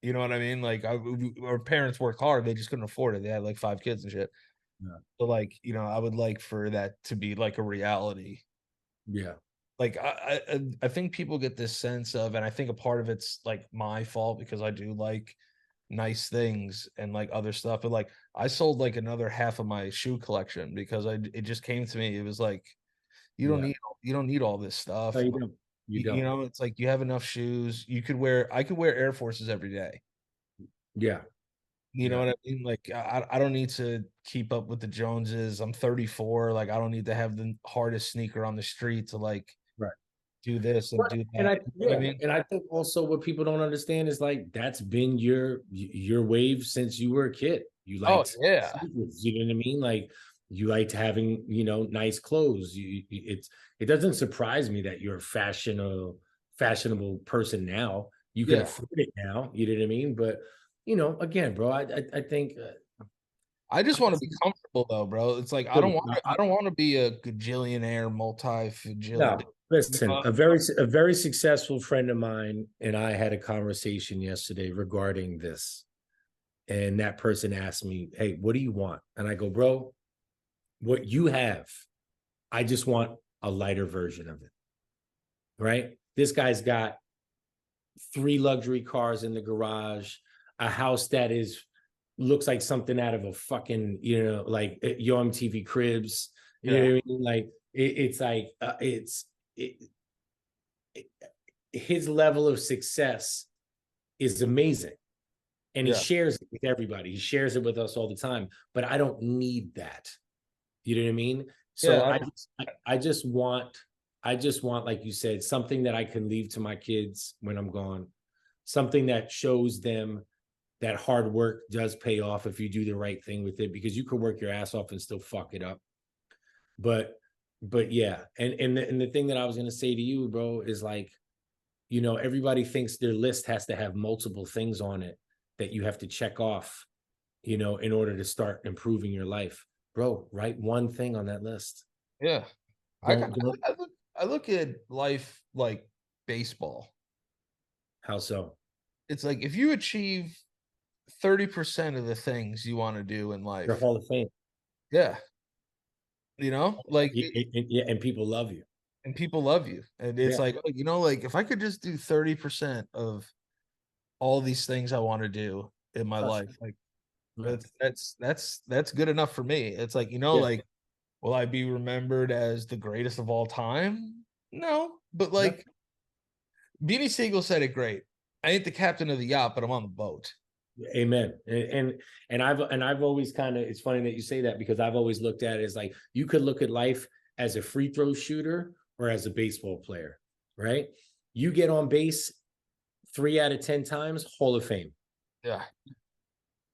You know what I mean? Like our parents worked hard, they just couldn't afford it. They had like 5 kids and shit. yeah, So like, I would like for that to be like a reality. yeah, Like I think people get this sense of, and I think a part of it's like my fault because I do like nice things and like other stuff. But like I sold like another half of my shoe collection because it just came to me. It was like yeah. you don't need all this No, stuff. you don't. You don't. It's like you have enough shoes. I could wear Air Forces every day. Yeah, You know yeah. what I mean? Like I don't need to keep up with the Joneses. I'm 34. Like I don't need to have the hardest sneaker on the street to like Right. do this and Right. do And that. You know what I mean? and I think also what people don't understand is like that's been your wave since you were a kid. You Oh liked yeah. sneakers, you know what I mean? Like you liked having, nice clothes. It doesn't surprise me that you're a fashionable person now. You can Yeah. afford it now, you know what I mean? But again, bro, I think I just want to be honestly, comfortable though, bro. It's like dude, I don't want to be a gajillionaire, multi-fajillion. no, listen, a very successful friend of mine and I had a conversation yesterday regarding this. And that person asked me, "Hey, what do you want?" And I go, "Bro, what you have, I just want a lighter version of it." Right? This guy's got 3 luxury cars in the garage, a house that is looks like something out of a fucking, like Yo MTV Cribs. You know Yeah. what I mean? Like it's like it, his level of success is amazing. And he Yeah. shares it with everybody. He shares it with us all the time. But I don't need that. You know what I mean? So Yeah. I just want, like you said, something that I can leave to my kids when I'm gone, something that shows them that hard work does pay off if you do the right thing with it, because you could work your ass off and still fuck it up. But yeah, and the thing that I was gonna say to you, bro, is like, you know, everybody thinks their list has to have multiple things on it that you have to check off, you know, in order to start improving your life. Bro, write one thing on that list. Yeah. Don't I look at life like baseball. How so? It's like if you achieve 30% of the things you want to do in You're life, Hall of Fame. yeah, you know, like Yeah, and people love you. and people love you. And it's Yeah, like, you know, like if I could just do 30% of all these things I want to do in my crush life, it. like Yeah. that's good enough for me. It's like, you know, Yeah. like will I be remembered as the greatest of all time? No, but No. like Beanie Siegel said it great. I ain't the captain of the yacht, but I'm on the boat. Amen. And I've always kind of, it's funny that you say that, because I've always looked at it as like, you could look at life as a free throw shooter or as a baseball player, right? You get on base 3 out of 10 times, Hall of Fame. Yeah.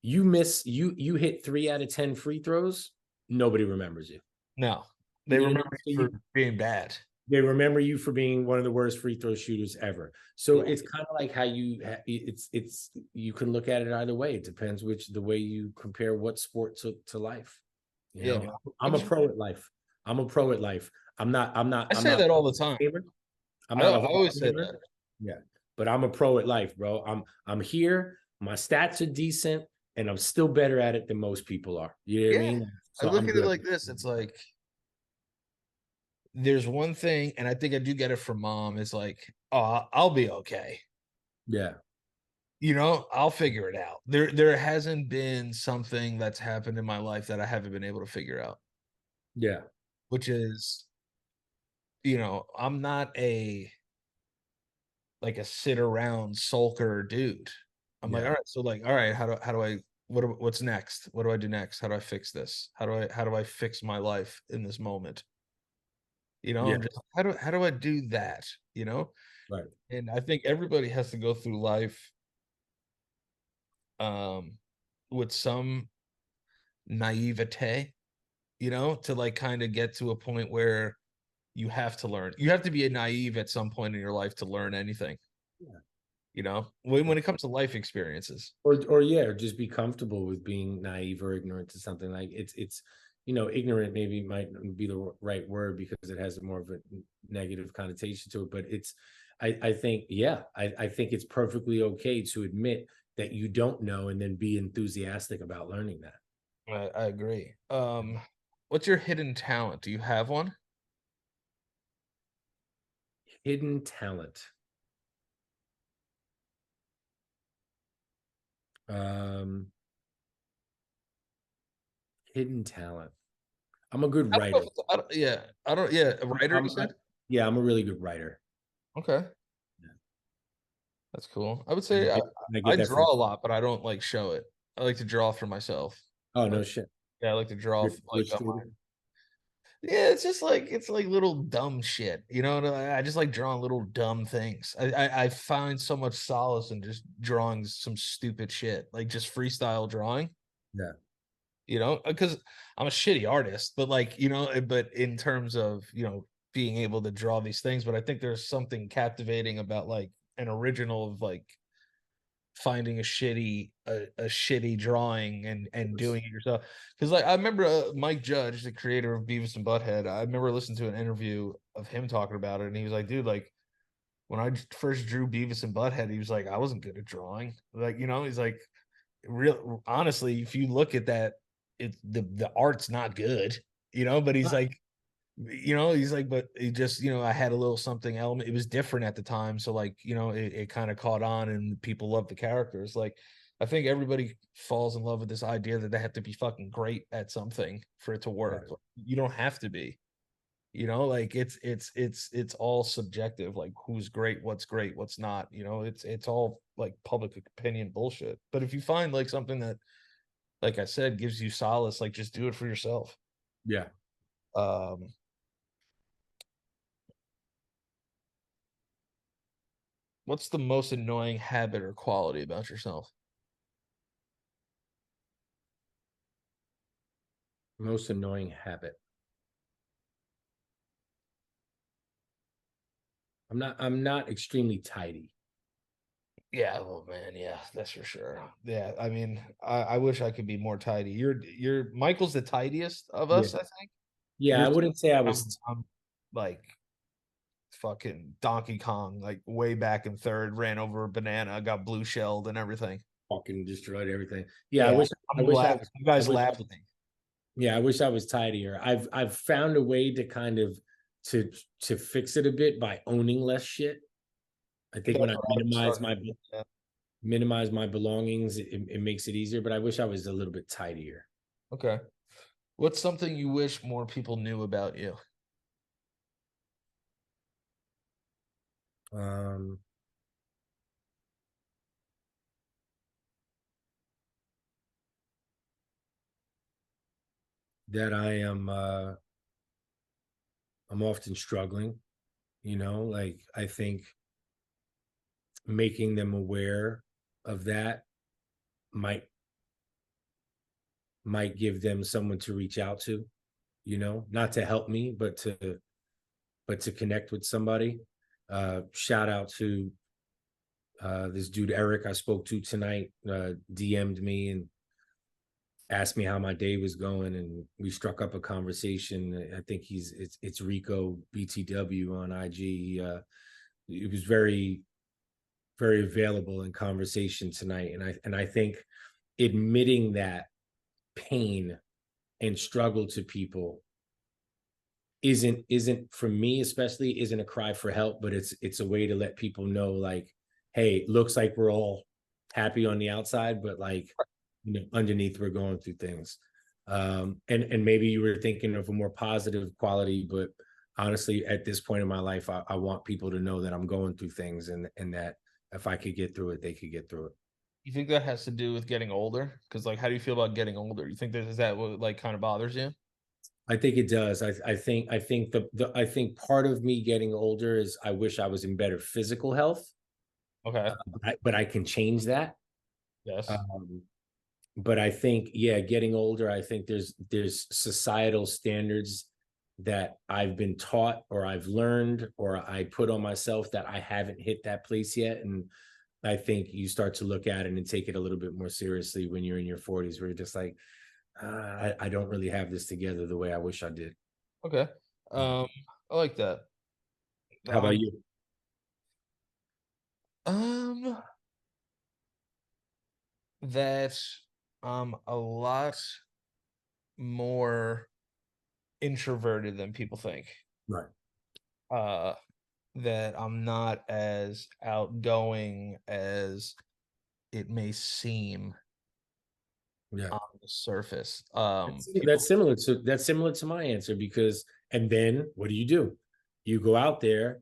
You hit 3 out of 10 free throws, nobody remembers you. No, they You know, remember so you for being bad. they remember you for being one of the worst free throw shooters ever. So Yeah. it's kind of like how it's you can look at it either way. It depends the way you compare what sport to life. You Yeah. know, I'm a pro at life. I'm a pro at life. I'm not. I say that all the time. I'm I not a always say that. Yeah, but I'm a pro at life, bro. I'm here. My stats are decent, and I'm still better at it than most people are. You know what I Yeah. mean? I So look I'm at it good. like this. It's like there's one thing, and I think I do get it from mom. It's like, oh, I'll be okay. Yeah. You know, I'll figure it out. There hasn't been something that's happened in my life that I haven't been able to figure out, Yeah. which is, you know, I'm not a like a sit around sulker dude. I'm like, Yeah. all right, so like, all right, how do I what's next? What do I do next? How do I fix this? How do I fix my life in this moment? You know, Yeah. I'm just how do I do that? You know, Right. and I think everybody has to go through life um with some naivete, you know, to like kind of get to a point where you have to learn. You have to be a naive at some point in your life to learn anything. Yeah. You know, when it comes to life experiences. Or yeah, or just be comfortable with being naive or ignorant to something. Like it's you know, ignorant maybe might not be the right word because it has more of a negative connotation to it, but it's I think, yeah, I think it's perfectly okay to admit that you don't know and then be enthusiastic about learning that. I agree. What's your hidden talent? Do you have one? Hidden talent. Um Hidden talent. I'm a good I don't know writer. if it's, I don't, yeah, I don't. Yeah, a writer. You I'm, said. yeah, I'm a really good writer. Okay, Yeah. that's cool. I would And say I I get that from, draw a lot, but I don't like show it. I like to draw for myself. oh no Like, shit. yeah, I like to draw like Which yeah, it's just like it's like little dumb shit, you know. And I just like drawing little dumb things. I find so much solace in just drawing some stupid shit, like just freestyle drawing. Yeah. You know, because I'm a shitty artist, but like you know, but in terms of you know being able to draw these things, but I think there's something captivating about like an original of like finding a shitty drawing and doing it yourself. Because like I remember Mike Judge, the creator of Beavis and Butthead, I remember listening to an interview of him talking about it, and he was like, dude, like when I first drew Beavis and Butthead, he was like, I wasn't good at drawing. Like, you know, he's like, real honestly, if you look at that, it the art's not good, you know, but he's like, you know, he's like, but it just, you know, I had a little something element. It was different at the time. So like, you know, it kind of caught on and people love the characters. Like, I think everybody falls in love with this idea that they have to be fucking great at something for it to work. Right. You don't have to be. You know, like it's all subjective, like who's great, what's not, you know, it's all like public opinion bullshit. But if you find like something that, like I said, gives you solace, like just do it for yourself. Yeah. Um, what's the most annoying habit or quality about yourself? Most annoying habit. I'm not extremely tidy. Yeah, oh man, yeah, that's for sure. Yeah, I mean, I wish I could be more tidy. You're Michael's the tidiest of Yeah. us, I think. Yeah, You're I wouldn't say I I'm, was I'm like fucking Donkey Kong, like way back in third, ran over a banana, got blue shelled and everything. fucking destroyed everything. Yeah, I Yeah, wish I I'm wish I laugh. was You I guys wish I laughed was at me. yeah, I wish I was tidier. I've found a way to kind of to to fix it a bit by owning less shit. I think That's when I what I'm starting to do. Yeah. minimize my belongings, it makes it easier. But I wish I was a little bit tidier. Okay. What's something you wish more people knew about you? Um, that I'm often struggling, like I think making them aware of that might might give them someone to reach out to, not to help me, but to connect with somebody. Shout out to this dude Eric I spoke to tonight, DM'd me and asked me how my day was going, and we struck up a conversation. I think it's Rico BTW on IG. It was very very available in conversation tonight, and I think admitting that pain and struggle to people isn't for me especially isn't a cry for help, but it's a way to let people know, like, hey, looks like we're all happy on the outside, but like, underneath we're going through things. And maybe you were thinking of a more positive quality, but honestly at this point in my life, I want people to know that I'm going through things, and that if I could get through it, they could get through it. You think that has to do with getting older? Because like, how do you feel about getting older? You think that is that what like kind of bothers you? I think it does. I think part of me getting older is I wish I was in better physical health, Okay. but I can change that. Yes. Um, but I think, yeah, getting older, I think there's societal standards that I've been taught or I've learned or I put on myself that I haven't hit that place yet. And I think you start to look at it and take it a little bit more seriously when you're in your 40s, where you're just like, I don't really have this together the way I wish I did. Okay. Yeah. I like that. How about Um, you? um, that a lot more introverted than people think. Right. Uh, that I'm not as outgoing as it may seem Yeah. on the surface. That's, People, that's similar to that's similar to my answer, because and then what do? You go out there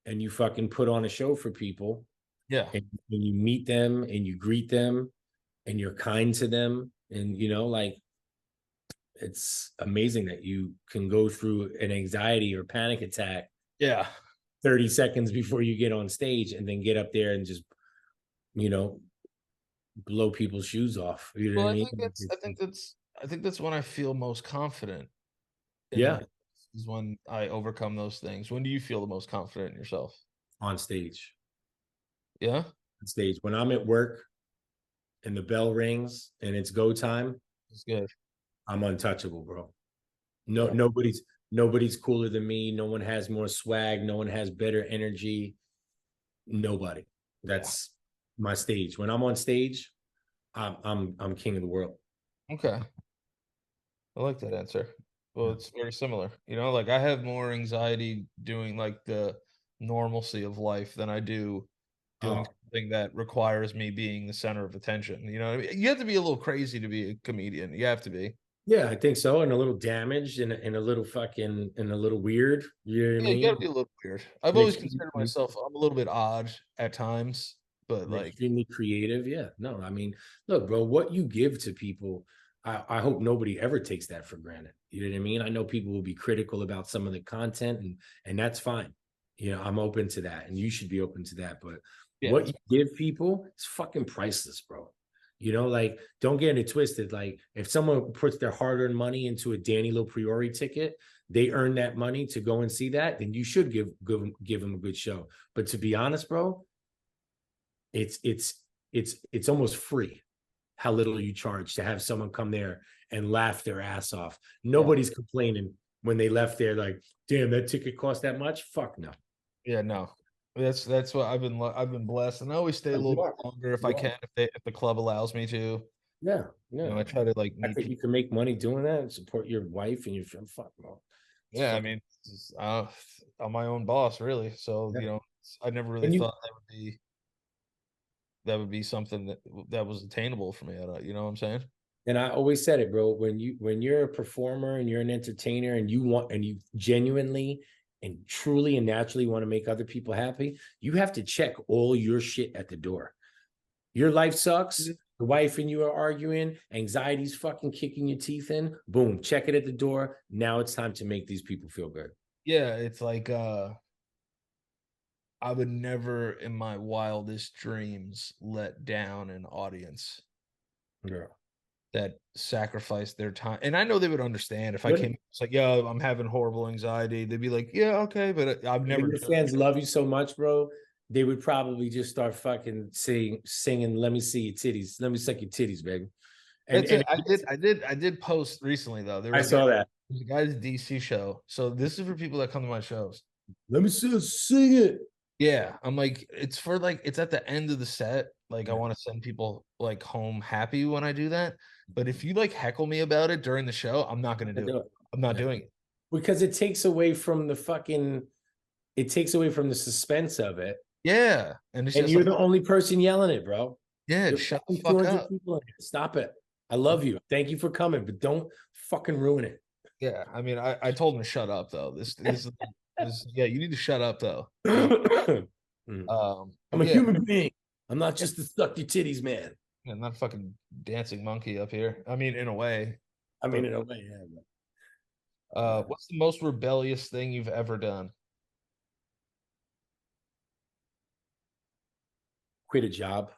and you fucking put on a show for people, yeah, and you meet them and you greet them and you're kind to them, and like, it's amazing that you can go through an anxiety or panic attack yeah. 30 seconds before you get on stage, and then get up there and just you know blow people's shoes off. You know what Well, I mean? I think that's when I feel most confident in Yeah, my is when I overcome those things. When do you feel the most confident in yourself? on stage. Yeah, On stage when I'm at work and the bell rings and it's go time, it's good. I'm untouchable, bro. No, Yeah, nobody's cooler than me. No one has more swag. No one has better energy. Nobody. yeah. That's my stage. When I'm on stage, I'm king of the world. Okay, I like that answer. Well, Yeah. it's very similar. You know, like I have more anxiety doing like the normalcy of life than I do doing Oh, something that requires me being the center of attention. You know, what I mean? You have to be a little crazy to be a comedian. You have to be. Yeah, I think so. And a little damaged and a little fucking and a little weird. You know what I Yeah, you mean? gotta be a little weird. I've And always extremely, considered myself I'm a little bit odd at times, but and like, extremely creative. Yeah. No, I mean, look, bro, what you give to people, I hope nobody ever takes that for granted. You know what I mean? I know people will be critical about some of the content, and that's fine. You know, I'm open to that, and you should be open to that. But yeah, what you give people is fucking priceless, bro. You know, like, don't get it twisted. Like, if someone puts their hard-earned money into a Danny LoPriore ticket, they earn that money to go and see that, then you should give them a good show. But to be honest, bro, it's almost free how little you charge to have someone come there and laugh their ass off. yeah, Nobody's complaining when they left there like, damn, that ticket cost that much. Fuck no. yeah. No, that's what I've been blessed, and I always stay a little You bit are. longer if I You are. can, if the club allows me to. Yeah, You yeah. know, I try to like I meet think you people. can make money doing that and support your wife and your friend. Fuck no. It's Yeah, I fuck. mean, I'm my own boss, really. So Yeah. I never really And you thought that would be something that was attainable for me. You know what I'm saying? and I always said it, bro. When you're a performer and you're an entertainer and you genuinely and truly and naturally want to make other people happy, you have to check all your shit at the door. Your life sucks. The wife and you are arguing. Anxiety's fucking kicking your teeth in. Boom, check it at the door. Now it's time to make these people feel good. Yeah, it's like I would never in my wildest dreams let down an audience Yeah. that sacrificed their time. And I know they would understand if I Good. came, it's like, yo, I'm having horrible anxiety. They'd be like, yeah, okay, but I've never Your done it. fans love you so much, bro. They would probably just start fucking singing, "Let me see your titties. Let me suck your titties, baby." And That's it. and I did post recently though. I There saw that. was a guy's DC show. So this is for people that come to my shows. Let me see, sing it. Yeah, I'm like, it's for like, it's at the end of the set. Like, I Yeah, want to send people like home happy when I do that. But if you like heckle me about it during the show, I'm not gonna I do it. do it. I'm not Yeah. doing it. Because it takes away from the fucking. It takes away from the suspense of it, Yeah, and it's and just you're like, the only person yelling it, bro. yeah, There's shut the fucking fuck 200 up. people in it. Stop it. I love you. Thank you for coming, but don't fucking ruin it. Yeah, I mean, I told him to shut up though. Yeah, you need to shut up though. Mm. I'm But a yeah, human being. I'm not just a suck your titties, man. yeah, not a fucking dancing monkey up here. I mean, in a way. I mean, But in a way, yeah. But what's the most rebellious thing you've ever done? quit a job.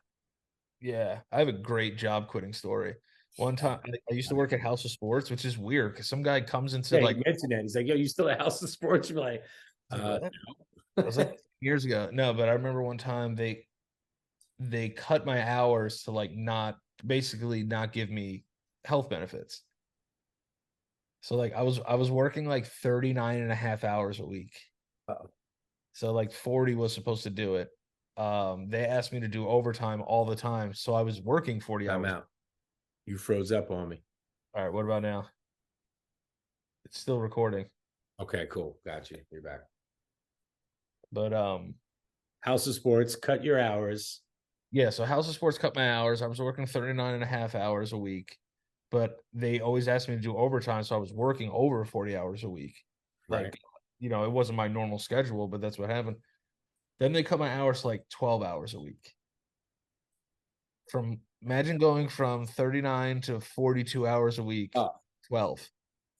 Yeah, I have a great job quitting story. One time, I used to work at House of Sports, which is weird because some guy comes into Yeah, he like, mentioned that. He's like, yo, you still at House of Sports? You're like, I was like, what? I was no. like years ago. No, but I remember one time they cut my hours to like not basically not give me health benefits. So like I was working like 39 and a half hours a week. Uh-oh. So like 40 was supposed to do it. They asked me to do overtime all the time. So I was working 40 I'm hours. out. You froze up on me. All right, what about now? It's still recording. Okay, cool. Got you. You're back. But House of Sports, cut your hours. yeah, so House of Sports cut my hours. I was working 39 and a half hours a week, but they always asked me to do overtime, so I was working over 40 hours a week. Right. Like, you know, it wasn't my normal schedule, but that's what happened. Then they cut my hours to like 12 hours a week. From imagine going from 39 to 42 hours a week, Oh, 12.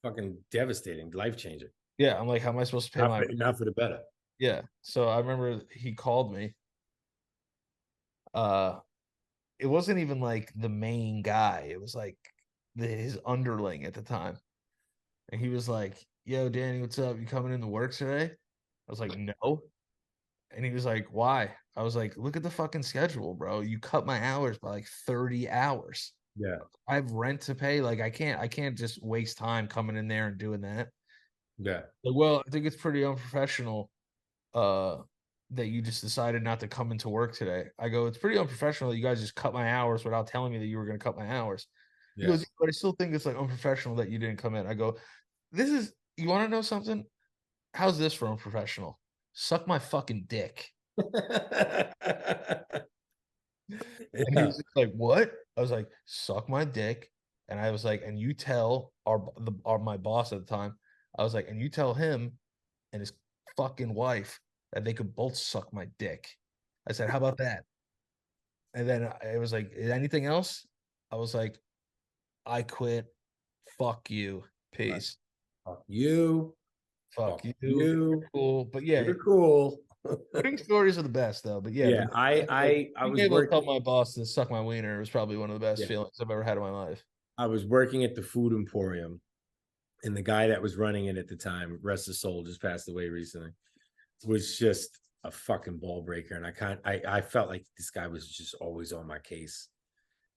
fucking devastating. Life changing. Yeah, I'm like, how am I supposed to pay my Not for the better. yeah. So I remember he called me. Uh it wasn't even like the main guy. It was like his underling at the time. And he was like, yo, Danny, what's up? You coming into work today? I was like, no. And he was like, why? I was like, look at the fucking schedule, bro. You cut my hours by like 30 hours. Yeah. I have rent to pay. Like I can't just waste time coming in there and doing that. Yeah. Like, well, I think it's pretty unprofessional that you just decided not to come into work today. I go, it's pretty unprofessional that you guys just cut my hours without telling me that you were going to cut my hours. He Yeah. goes, but I still think it's like unprofessional that you didn't come in. I go, this is, you want to know something? How's this for unprofessional? Suck my fucking dick. And he Yeah. was just like, what? I was like, suck my dick. And I was like, and you tell my boss at the time, I was like, and you tell him and his fucking wife that they could both suck my dick. I said, how about that? And then it was like, anything else? I was like, I quit. Fuck you. Right. Peace. Fuck you. Fuck Fuck you. you. You're cool. But yeah, You're cool. quitting stories are the best though. But yeah, Yeah, but I being was able to tell working. my boss to suck my wiener was probably one of the best Yeah, feelings I've ever had in my life. I was working at the food emporium, and the guy that was running it at the time, rest his soul, just passed away recently, was just a fucking ball breaker. And I felt like this guy was just always on my case.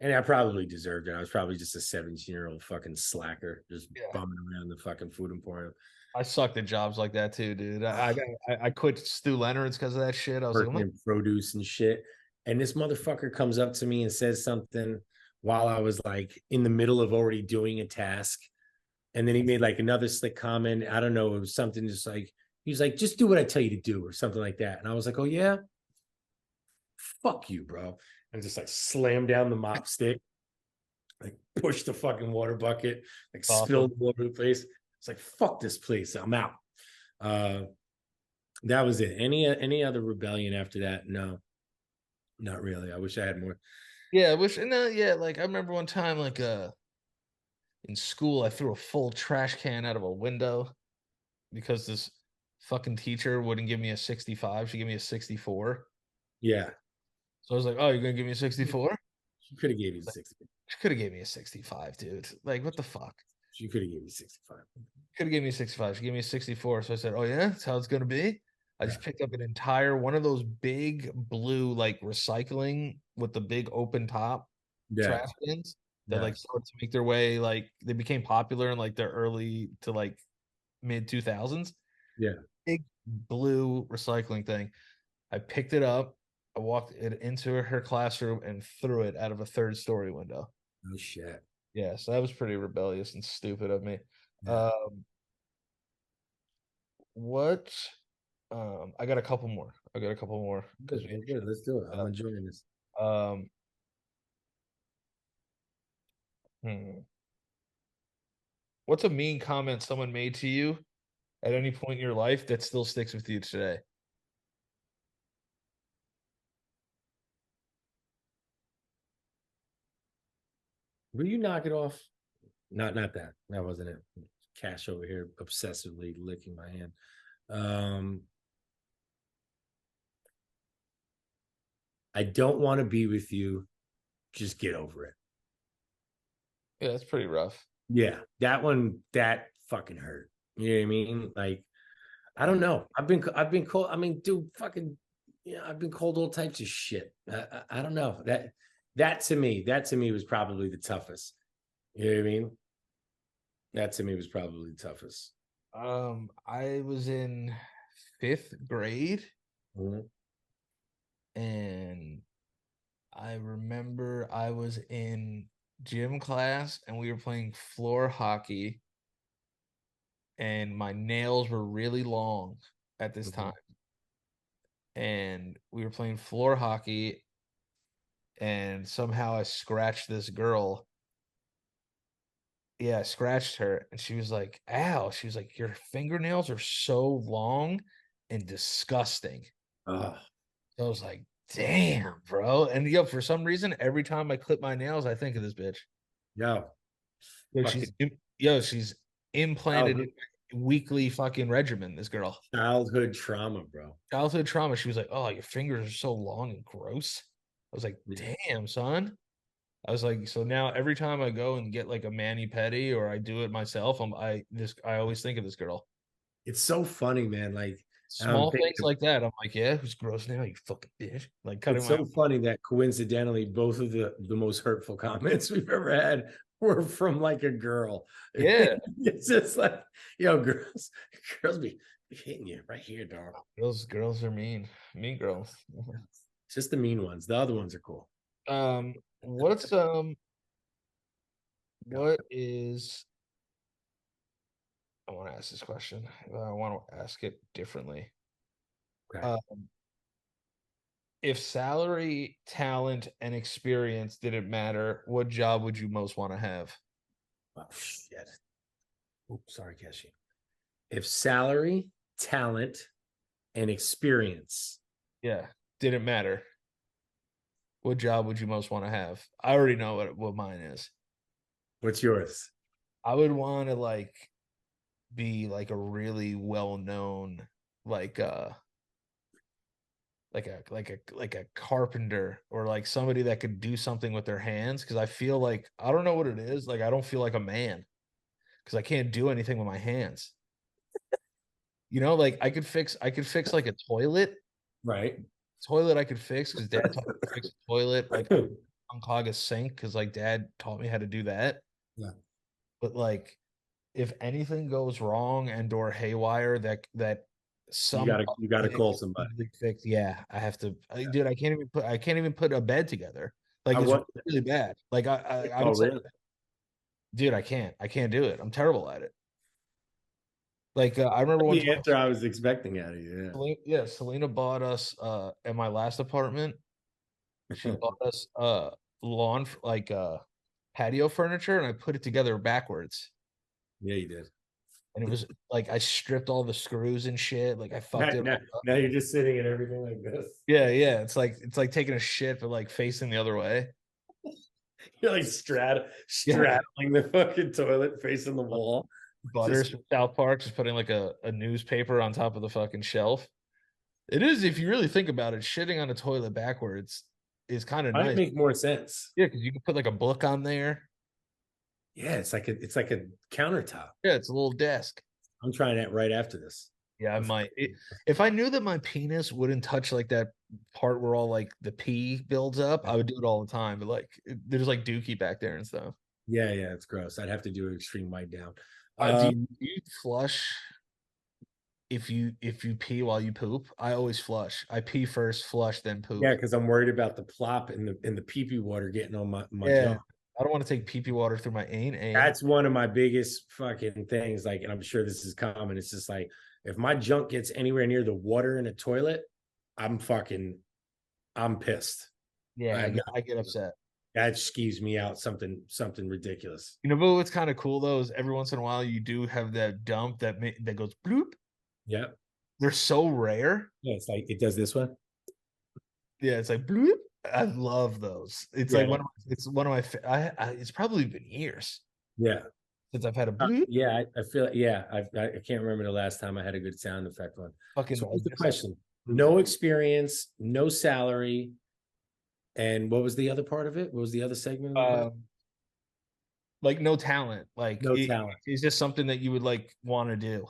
And I probably deserved it. I was probably just a 17-year-old fucking slacker, just Yeah. bumming around the fucking food emporium, I sucked at jobs like that too, dude. ah, I quit Stu Leonard's because of that shit. I was like, I'm working not. in produce and shit. And this motherfucker comes up to me and says something while I was like in the middle of already doing a task. And then he made like another slick comment. I don't know. It was something just like, he was like, just do what I tell you to do or something like that. And I was like, oh, yeah, fuck you, bro. And just like slam down the mop stick, like push the fucking water bucket, like Awesome. spilled all over the place. It's like, fuck this place. I'm out. Uh, that was it. Any other rebellion after that? No, not really. I wish I had more. Yeah, I wish. And yeah, like I remember one time, like in school, I threw a full trash can out of a window because this fucking teacher wouldn't give me a 65. She gave me a 64. Yeah, So I was like, "Oh, you're gonna give me a 64?" she could have gave you 60. She could have gave me a 65, dude. Like, what the fuck? She could have gave you 65. Could have gave me a 65. She gave me a 64. So I said, "Oh yeah, that's how it's gonna be." I Yeah, just picked up an entire one of those big blue like recycling with the big open top yeah, trash cans that yeah, like started to make their way, like they became popular in like the early to like mid 2000s. yeah. Big blue recycling thing. I picked it up, I walked it into her classroom and threw it out of a third story window. No shit. Yeah, so that was pretty rebellious and stupid of me. Yeah. Um, what? I got a couple more. I got a couple more because Good, we. well, good. Let's do it. I'm enjoying this. Um, hmm. What's a mean comment someone made to you at any point in your life that still sticks with you today? Will you knock it off? Not that. That wasn't it. Cash over here obsessively licking my hand. Um, I don't want to be with you. Just get over it. Yeah, that's pretty rough. Yeah, that one that fucking hurt. You know what I mean? Like, I don't know. I've been cold. I mean, dude, fucking, yeah, I've been called all types of shit. I don't know. That to me was probably the toughest. You know what I mean? That to me was probably the toughest. I was in fifth grade Mhm. and I remember I was in gym class and we were playing floor hockey and my nails were really long at this time. Mhm. And we were playing floor hockey and somehow I scratched this girl. Yeah, I scratched her and she was like, "Ow." She was like, "Your fingernails are so long and disgusting." Oh, So I was like, "Damn, bro." And yo, for some reason, every time I clip my nails, I think of this bitch. yo, Yo, fucking she's implanted in childhood, my weekly fucking regimen. This girl, childhood trauma, bro. childhood trauma. She was like, "Oh, your fingers are so long and gross." I was like, Yeah. "Damn, son." I was like, so now every time I go and get like a mani pedi or I do it myself, I always think of this girl. It's so funny, man. Like, I'm Small thinking things like that. I'm like, yeah, who's gross now? You fucking bitch. Like cutting it's my so funny that coincidentally both of the most hurtful comments we've ever had were from like a girl. yeah. It's just like, yo, girls be hitting you right here, dog. Girls are mean. Mean girls. It's just the mean ones. The other ones are cool. What's Go. what is I want to ask this question. I want to ask it differently. Okay. Um, if salary, talent, and experience didn't matter, what job would you most want to have? Oh shit. Oh, sorry, Cashy. If salary, talent, and experience. Yeah, didn't matter. What job would you most want to have? I already know what mine is. What's yours? I would want to like be like a really well known like like a carpenter or like somebody that could do something with their hands, because I feel like I don't know what it is, like I don't feel like a man because I can't do anything with my hands. Like I could fix like a Right. toilet I could fix because dad taught me to fix a toilet, like unclog a sink because like dad taught me how to do that. Yeah. But like if anything goes wrong and or haywire that You some gotta you gotta call somebody. fix, yeah, I have to. Dude, I can't even put a bed together. Like I it's want. really bad. Like I Oh would say, really? dude, I can't do it. I'm terrible at it. Like I remember one The time, answer I was expecting out of you. Selena bought us at my last apartment. She Yeah. bought us lawn like patio furniture, and I put it together backwards. Yeah, you did. And it was like I stripped all the screws and shit. Like I fucked Now, it now, all up. now you're just sitting and everything like this. Yeah, yeah. It's like taking a shit, but like facing the other way. You're like Yeah. straddling the fucking toilet, facing the wall. Butters Just from South Park, just putting like a newspaper on top of the fucking shelf. It is, if you really think about it, shitting on a toilet backwards is kind of might nice. make more sense. Yeah, because you can put like a book on there. Yeah, it's like a countertop. Yeah, it's a little desk. I'm trying that right after this. Yeah, I might. If I knew that my penis wouldn't touch like that part where all like the pee builds up, I would do it all the time. But like, there's like dookie back there and stuff. Yeah, yeah, it's gross. I'd have to do an extreme wipe down. Do you flush if you pee while you poop? I always flush. I pee first, flush, then poop. Yeah, because I'm worried about the plop and the pee pee water getting on my Yeah. junk. I don't want to take pee pee water through my ain. That's one of my biggest fucking things. Like, and I'm sure this is common. It's just like if my junk gets anywhere near the water in a toilet, I'm pissed. Yeah, I'm not- I get upset. that skews me out something ridiculous. But what's kind of cool though is every once in a while you do have that dump that goes bloop. Yeah. They're so rare. Yeah, it's like it does this one. Yeah, it's like bloop. I love those. It's Yeah. like it's one of my. It's probably been years Yeah. since I've had a bloop. Yeah, I feel yeah. I can't remember the last time I had a good sound effect one. Fucking. So what's the question? No experience, no salary, and what was the other part of it? What was the other segment? Like no talent. Like No talent. It's just something that you would like want to do.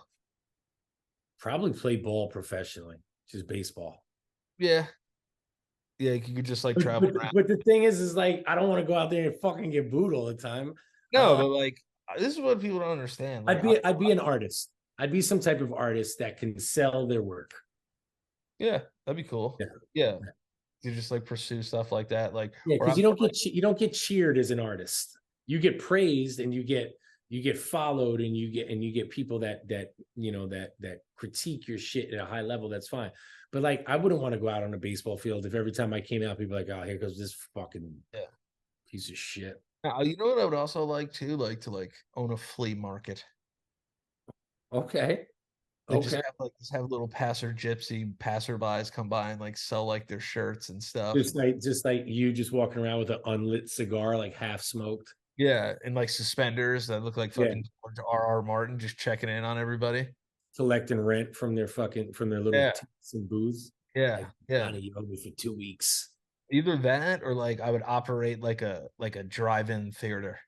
Probably play ball professionally, just baseball. Yeah. Yeah, you could just like travel around. But the thing is like I don't want to go out there and fucking get booed all the time. No, but like this is what people don't understand. Like, I'd be an artist. I'd be some type of artist that can sell their work. Yeah, that'd be cool. Yeah. Yeah. You just like pursue stuff like that. Like Yeah, because you don't get cheered as an artist. You get praised and you get followed and you get people that critique your shit at a high level. That's fine. But like I wouldn't want to go out on a baseball field if every time I came out, people were like, oh, here goes this fucking piece of shit. Now, you know what I would also like too? Like to like own a flea market. Okay. Like just have little passerbys come by and like sell like their shirts and stuff. Just like you just walking around with an unlit cigar, like half smoked. Yeah, and like suspenders that look like fucking George R.R. Martin, just checking in on everybody. Collecting rent from their little tips and booths. Yeah, like, yeah. You owe me for 2 weeks. Either that or like I would operate like a drive-in theater.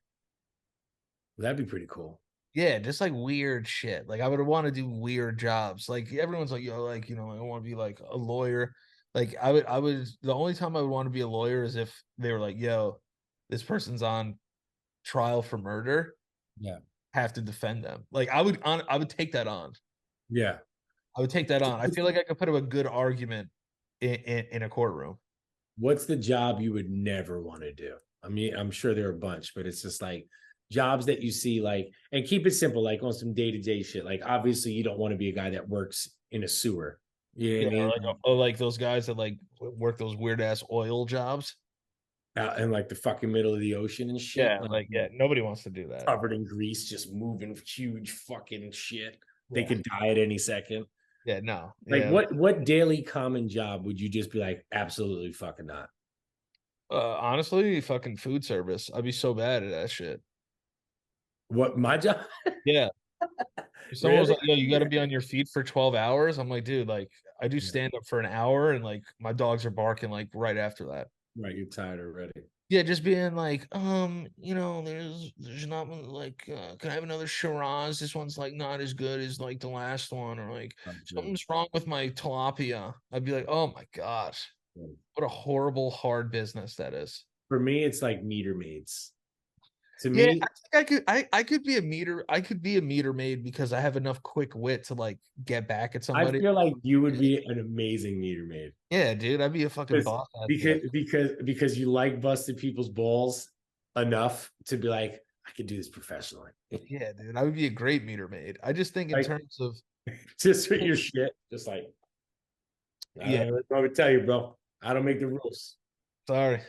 Well, that'd be pretty cool. Yeah, just like weird shit. Like I would want to do weird jobs. Like everyone's like, yo, like, I want to be like a lawyer. Like I would the only time I would want to be a lawyer is if they were like, yo, this person's on trial for murder. Yeah. Have to defend them. Like I would take that on. Yeah. I would take that on. I feel like I could put up a good argument in a courtroom. What's the job you would never want to do? I mean, I'm sure there are a bunch, but it's just like jobs that you see, like, and keep it simple, like on some day-to-day shit. Like, obviously, you don't want to be a guy that works in a sewer. You know what I mean? Like those guys that like work those weird ass oil jobs. out in like the fucking middle of the ocean and shit. Yeah, like nobody wants to do that. Covered in grease, just moving huge fucking shit. They Yeah. could die at any second. Yeah, no. Like Yeah. what daily common job would you just be like, absolutely fucking not? Honestly, fucking food service. I'd be so bad at that shit. What, my job? Yeah. If someone was Really? like, yo, you got to be on your feet for 12 hours. I'm like, dude, like I do stand up for an hour and like my dogs are barking like right after that. Right, you're tired already. Yeah, just being like, there's not like, can I have another Shiraz? This one's like not as good as like the last one, or like something's wrong with my tilapia. I'd be like, oh my gosh, what a horrible, hard business that is. For me, it's like meter maids. To Yeah, me, I could be a meter maid because I have enough quick wit to like get back at I somebody. feel like you would be an amazing meter maid. Yeah, dude, I'd be a fucking boss. Because you like busting people's balls enough to be like, I could do this professionally. Yeah, dude, I would be a great meter maid. I just think in Like, terms of just with your shit, just like, yeah, I would tell you, bro, I don't make the rules. sorry.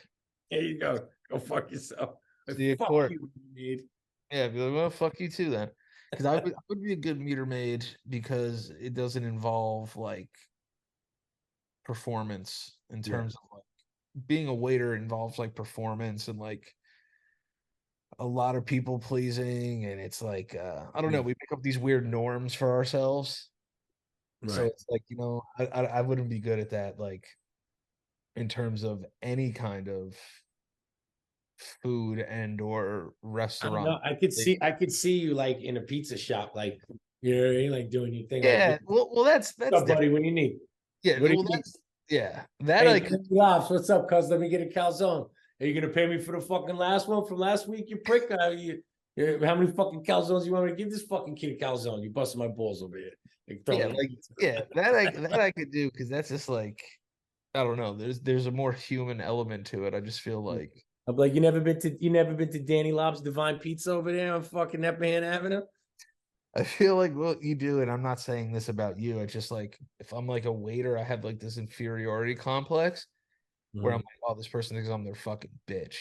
There you go. Go fuck yourself. See you Fuck court. you, maid. Yeah, be like, well, fuck you too then. Because I would be a good meter maid because it doesn't involve like performance in terms of like being a waiter involves like performance and like a lot of people pleasing, and it's like I don't know, we make up these weird norms for ourselves. So Right. it's like, I wouldn't be good at that, like in terms of any kind of food and or I don't restaurant. know. I could see you like in a pizza shop, like like doing your thing. Yeah, Like, well, that's what's up, different. buddy? What do you need? Yeah, What do well, you need? that Hey, like Lobs, what's up, cuz? Let me get a calzone. Are you gonna pay me for the fucking last one from last week, you prick? How many fucking calzones you want me to give this fucking kid a calzone? You busting my balls over here. Like, that I could do because that's just like I don't know. There's a more human element to it. I just feel like I'm like, you never been to Danny Lob's Divine Pizza over there on fucking Nepperhan Avenue? I feel like what you do, and I'm not saying this about you. It's just like if I'm like a waiter, I have like this inferiority complex where I'm like, oh, this person thinks I'm their fucking bitch.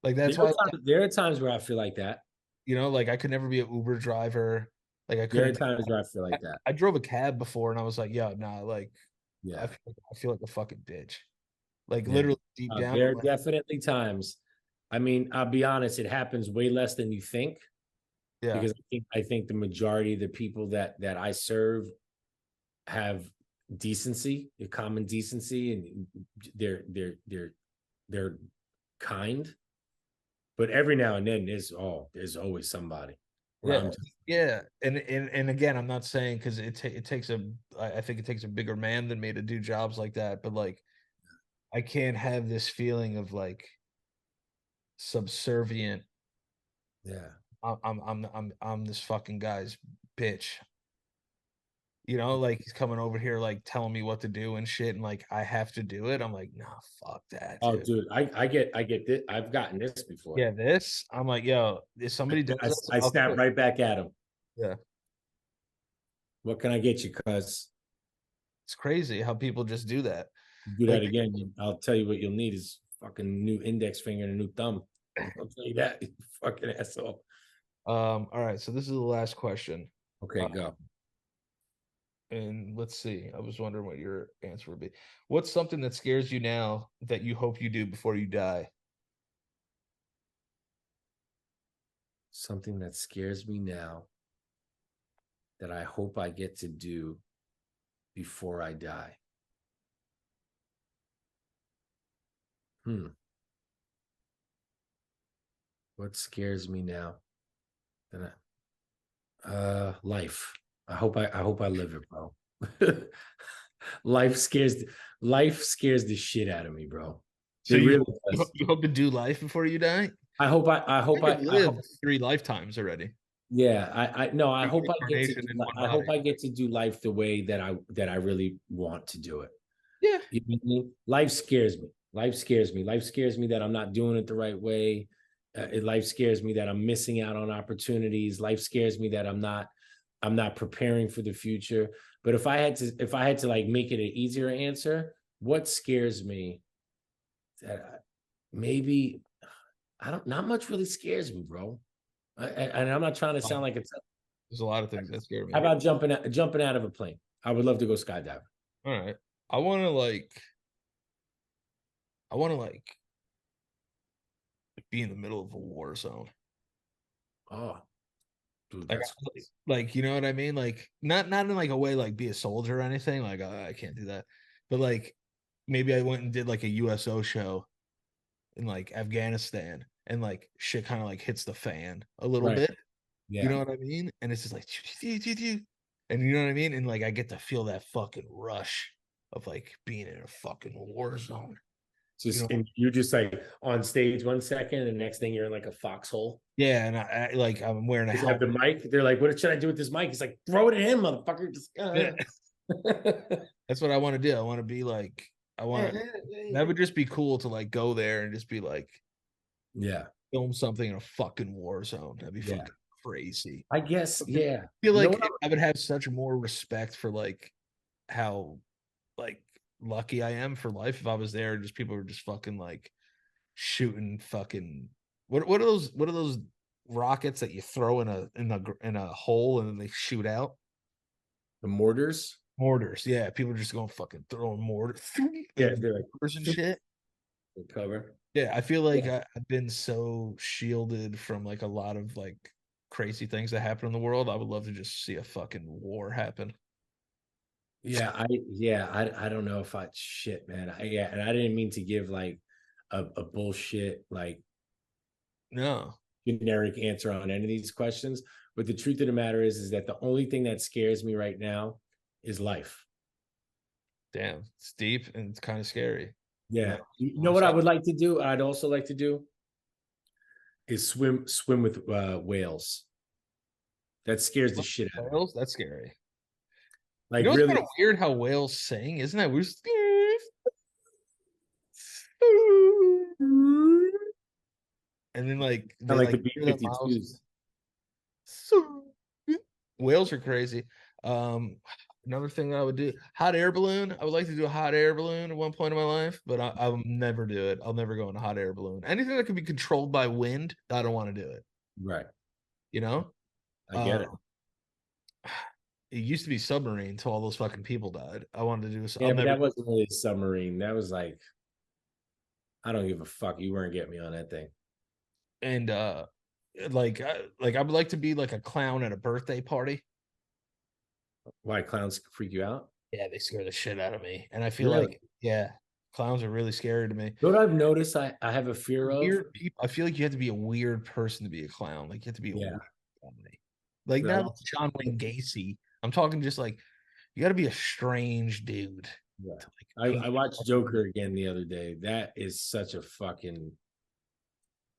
Like that's why There are times where I feel like that. like I could never be an Uber driver. Like I There are couldn't. times where I feel like that. I drove a cab before, and I was like, yeah, nah, like Yeah. I feel like a fucking bitch. Like Yeah. literally deep down. There are definitely times. I mean, I'll be honest, it happens way less than you think. Yeah. Because I think the majority of the people that I serve have decency, common decency, and they're kind. But every now and then there's always somebody. Yeah. And again, I'm not saying because I think it takes a bigger man than me to do jobs like that, but like I can't have this feeling of like subservient. Yeah. I'm this fucking guy's bitch. Like he's coming over here like telling me what to do and shit, and like I have to do it. I'm like, nah, fuck that. Oh, dude, I get this. I've gotten this before. Yeah, this. I'm like, yo, if somebody does this, I snap right back at him. Yeah. What can I get you? Cuz it's crazy how people just do that. Do that again. I'll tell you what you'll need is fucking new index finger and a new thumb. I'll tell you that, you fucking asshole. All right, so this is the last question. Okay, go. And let's see. I was wondering what your answer would be. What's something that scares you now that you hope you do before you die? Something that scares me now that I hope I get to do before I die. What scares me now? Life. I hope I live it, bro. Life scares the shit out of me, bro. So you hope to do life before you die? I hope I live 3 lifetimes already. Yeah, I hope I get to do life the way that I really want to do it. Yeah. You know what I mean? Life scares me. Life scares me. Life scares me that I'm not doing it the right way. Life scares me that I'm missing out on opportunities. Life scares me that I'm not preparing for the future. But if I had to like make it an easier answer, what scares me maybe not much really scares me, bro. And I'm not trying to sound like it's. There's a lot of things that scare me. How about jumping out of a plane? I would love to go skydiving. All right. I want to like be in the middle of a war zone. Oh, dude, Like, that's like, you know what I mean? Like, not in like a way like be a soldier or anything. Like, I can't do that. But like, maybe I went and did like a USO show in like Afghanistan, and like shit kind of like hits the fan a little right. bit. You Yeah, know what I mean? And it's just like, and you know what I mean? And like, I get to feel that fucking rush of like being in a fucking war zone. You just know? and you're just like on stage 1 second, and the next thing you're in like a foxhole. Yeah, and I like I'm wearing a Does it have helmet. the mic? They're like, "What should I do with this mic?" He's like, "Throw it at him, motherfucker!" Just, Yeah. That's what I want to do. I want to be like, that would just be cool to like go there and just be like, yeah, film something in a fucking war zone. That'd be yeah. fucking crazy. I guess, I yeah. feel You know like what? I would have such more respect for like how like lucky I am for life if I was there and just people were just fucking like shooting fucking what are those rockets that you throw in a hole and then they shoot out? The mortars. Mortars. Yeah, people are just going fucking throwing mortars Yeah, and they're like mortars and shit. cover. Yeah, I feel like Yeah, I've been so shielded from like a lot of like crazy things that happen in the world. I would love to just see a fucking war happen. I don't know if I shit, man. And I didn't mean to give like a bullshit like No, generic answer on any of these questions. But the truth of the matter is that the only thing that scares me right now is life. damn, it's deep and it's kind of scary. You Yeah. want You know want to what I say? would like to do? I'd also like to do is swim with whales. That scares the shit out of me. Whales? That's scary. You Like know, it's kind really, of weird how whales sing, isn't that? We're just, and then like I they like the like hear that mouse. B-52s. Whales are crazy. Um, Another thing that I would do, hot air balloon. I would like to do a hot air balloon at one point in my life, but I'll never do it. I'll never go in a hot air balloon. Anything that can be controlled by wind, I don't want to do it. Right. You know, I get uh, it. it used to be submarine until all those fucking people died. I wanted to do this. I'll Yeah, but never. that wasn't really a submarine. That was like, I don't give a fuck. You weren't getting me on that thing. And like I would like to be like a clown at a birthday party. Why clowns freak you out? Yeah, they scare the shit out of me, and I feel Really? like yeah, clowns are really scary to me. You know what I've noticed I have a fear of? Weird people. I feel like you have to be a weird person to be a clown. Like you have to be a Yeah. weird comedy. Like No, not like John Wayne Gacy. I'm talking just like you got to be a strange dude yeah. to like I paint. watched Joker again the other day. That is such a fucking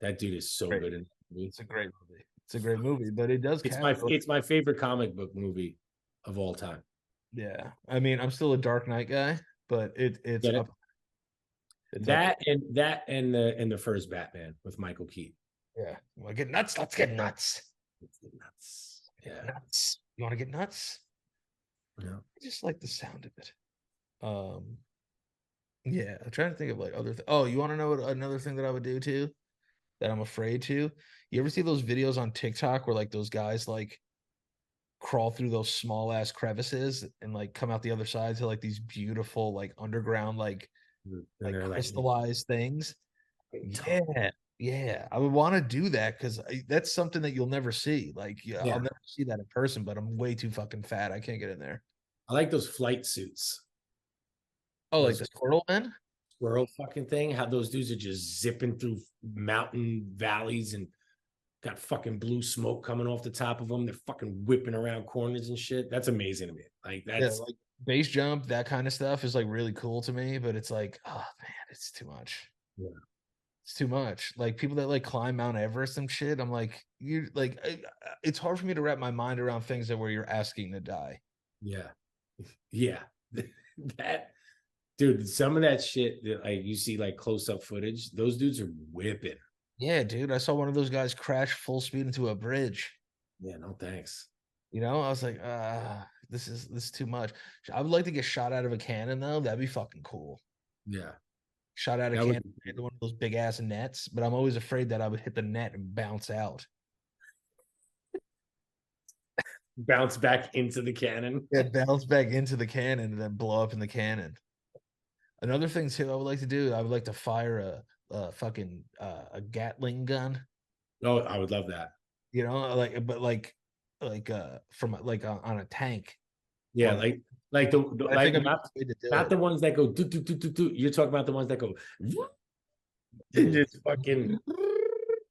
that dude is so Great. good in that movie. It's a great movie. It's a great movie, but it does count. It's my favorite comic book movie of all time. Yeah, I mean, I'm still a Dark Knight guy, but it's Get it? up. It's up. That and the first Batman with Michael Keaton. Yeah, you want to get nuts? Let's get nuts. It's nuts. Get Yeah. nuts. You want to get nuts? Yeah. I just like the sound of it. Yeah, I'm trying to think of like other. Oh, you want to know what another thing that I would do too? That I'm afraid to. You ever see those videos on TikTok where like those guys like crawl through those small ass crevices and like come out the other side to like these beautiful like underground And like they're like, crystallized things? Yeah, yeah. I would want to do that because that's something that you'll never see. Like, yeah, I'll yeah. never see that in person, but I'm way too fucking fat. I can't get in there. I like those flight suits. Oh, like Those the squirrel men? squirrel fucking thing. How those dudes are just zipping through mountain valleys and got fucking blue smoke coming off the top of them. They're fucking whipping around corners and shit. That's amazing to me. Like Yeah, that's like base jump, that kind of stuff is like really cool to me, but it's like, oh man, it's too much. yeah, It's too much. Like people that like climb Mount Everest and shit. I'm like, you like, it's hard for me to wrap my mind around things that where you're asking to die. yeah, yeah. That dude, some of that shit that like you see like close up footage, those dudes are whipping. Yeah, dude. I saw one of those guys crash full speed into a bridge. Yeah, no thanks. You know, I was like, this is too much. I would like to get shot out of a cannon though. That'd be fucking cool. Yeah, shot out a That was cannon into one of those big ass nets, but I'm always afraid that I would hit the net and bounce out. bounce back into the cannon. Yeah, bounce back into the cannon and then blow up in the cannon. Another thing too, I would like to do, I would like to fire a fucking a Gatling gun. Oh, I would love that. You know, like but like from like on a tank. Yeah, Or like the I like think I'm afraid to do not it. the ones that go do do do do do. You're talking about the ones that go and just fucking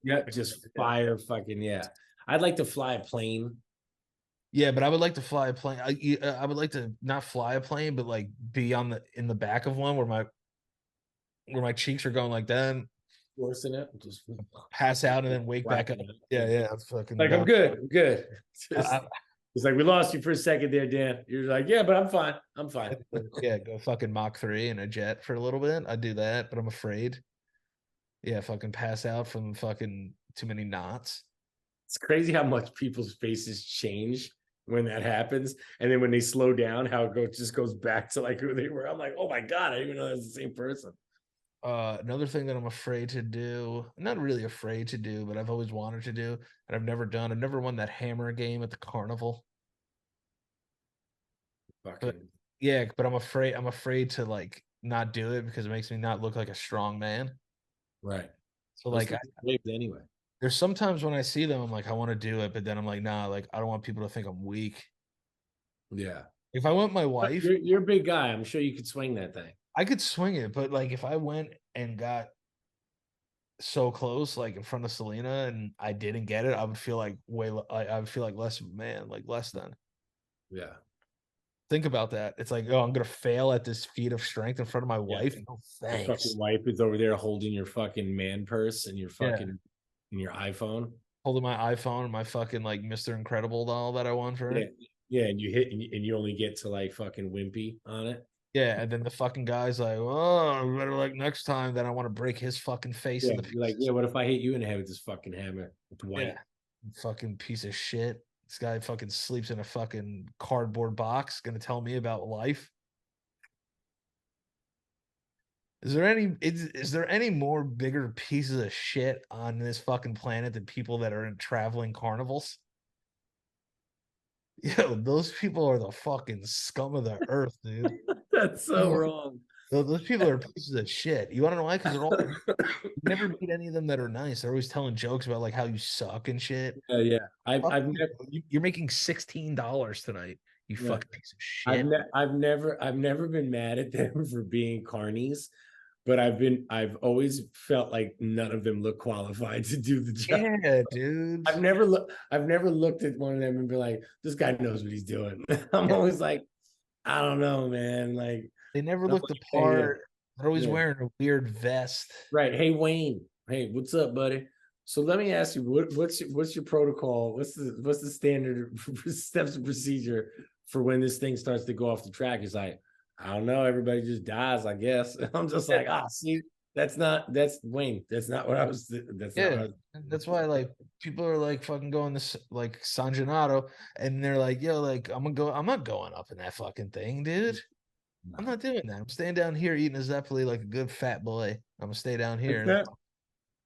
yeah, just fire fucking yeah. I'd like to fly a plane. Yeah, but I would like to fly a plane. I would like to not fly a plane, but like be on the in the back of one where my cheeks are going like that, and Forcing it, just pass out, and then wake back up. whacking it. Yeah, yeah, I'm fucking Like I'm done. good, I'm good. Just, I- it's like we lost you for a second there, Dan. You're like, yeah, but I'm fine. I'm fine. yeah, go fucking Mach 3 in a jet for a little bit. I'd do that, but I'm afraid. Yeah, fucking pass out from fucking too many knots. It's crazy how much people's faces change when that happens, and then when they slow down, how it just goes back to like who they were. I'm like, oh my god, I didn't even know that's the same person. Another thing that I'm afraid to do, not really afraid to do, but I've always wanted to do, and I've never done. I've never won that hammer game at the carnival. But Fucking yeah, but I'm afraid to like not do it because it makes me not look like a strong man. right. So Those like things are waves anyway. there's sometimes when I see them, I'm like, I want to do it, but then I'm like, nah, like I don't want people to think I'm weak. Yeah, If I went my but wife, you're a big guy. I'm sure you could swing that thing. I could swing it, but like if I went and got so close, like in front of Selena, and I didn't get it, I would feel like I would feel like less of a man, like less than. Yeah, Think about that. It's like, oh, I'm gonna fail at this feat of strength in front of my yeah. wife. No Your thanks. fucking wife is over there holding your fucking man purse and your Yeah, fucking and your iPhone. holding my iPhone and my fucking like Mr. Incredible doll that I won for Yeah, her. yeah, and you hit and you only get to like fucking wimpy on it. Yeah, and then the fucking guy's like, oh, better like next time. Then I want to break his fucking face Yeah, into you're like, pieces. yeah. What if I hit you in the head with this fucking hammer? It's Yeah, white. fucking piece of shit. This guy fucking sleeps in a fucking cardboard box. Gonna tell me about life. Is there any more bigger pieces of shit on this fucking planet than people that are in traveling carnivals? Yo, those people are the fucking scum of the earth, dude. That's so wrong. Those people are pieces of shit. You want to know why? Because they're all you never meet any of them that are nice. They're always telling jokes about like how you suck and shit. Yeah, yeah. Fuck I've you. never, You're making $16 tonight. You yeah. fucking piece of shit. I've never been mad at them for being carnies, but I've always felt like none of them look qualified to do the job. Yeah, dude. I've never looked at one of them and been like, this guy knows what he's doing. I'm Yeah. always like, I don't know, man. Like, They never I'm look the like, hey, part. They're always yeah, wearing a weird vest. right. Hey, Wayne. Hey, what's up, buddy? So let me ask you, what's your protocol? What's the standard steps and procedure for when this thing starts to go off the track? It's like, I don't know, everybody just dies, I guess. I'm just like, see, that's Wayne. That's not what I was. That's not what I Yeah, was. that's why like people are like fucking going this like San Gennaro, and they're like, yo, like I'm gonna go. I'm not going up in that fucking thing, dude. I'm not doing that. I'm staying down here eating a Zeppeli like a good fat boy. I'm gonna stay down Like here. And that.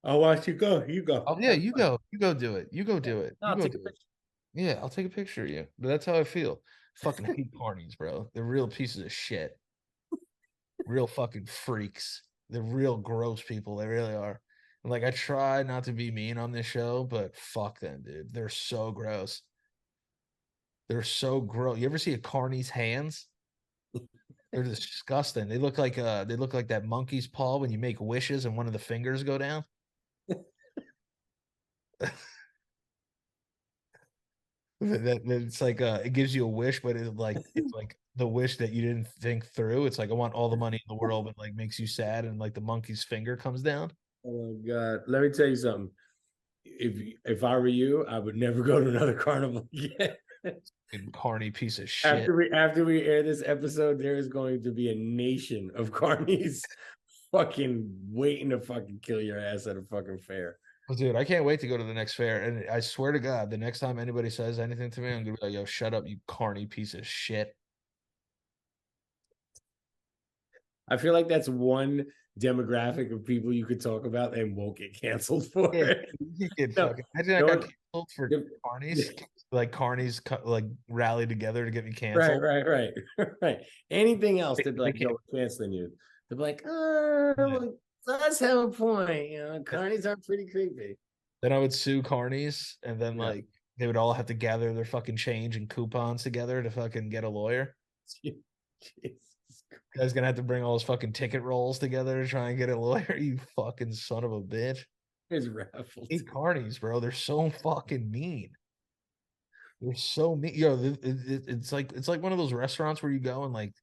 I'll watch you go. You go. oh yeah, Have you fun. go. You go do it. You go Yeah. do it. No, You I'll go take a do it. picture. Yeah, I'll take a picture of you. But that's how I feel. Fucking hate carnies, bro. They're real pieces of shit. Real fucking freaks. They're real gross people. They really are. And like I try not to be mean on this show, but fuck them, dude. They're so gross. They're so gross. You ever see a carny's hands? They're disgusting. They look like that monkey's paw when you make wishes and one of the fingers go down. That it's like it gives you a wish, but it's like the wish that you didn't think through. It's like I want all the money in the world, but like makes you sad, and like the monkey's finger comes down. Oh my God. Let me tell you something. If I were you, I would never go to another carnival again. Fucking carny piece of shit. After we air this episode, there is going to be a nation of carnies fucking waiting to fucking kill your ass at a fucking fair. Well, dude, I can't wait to go to the next fair. And I swear to God, the next time anybody says anything to me, I'm gonna be like, yo, shut up, you carny piece of shit. I feel like that's one demographic of people you could talk about and won't get canceled for Yeah, it. you get No, fucking. Imagine I no got one- canceled for yeah, carnies. Like carnies, like rallied together to get me right, canceled. right, right. Anything else, they'd be They like, can't. "Yo, we're canceling you." They'd be like, well, does have a point. You know, carnies are pretty creepy." Then I would sue carnies, and then Yeah. like they would all have to gather their fucking change and coupons together to fucking get a lawyer. Jesus You guys gonna have to bring all those fucking ticket rolls together to try and get a lawyer. You fucking son of a bitch. Christ, raffled. Hate carnies, bro. They're so fucking mean. They're so mean. Yo, it's like one of those restaurants where you go and like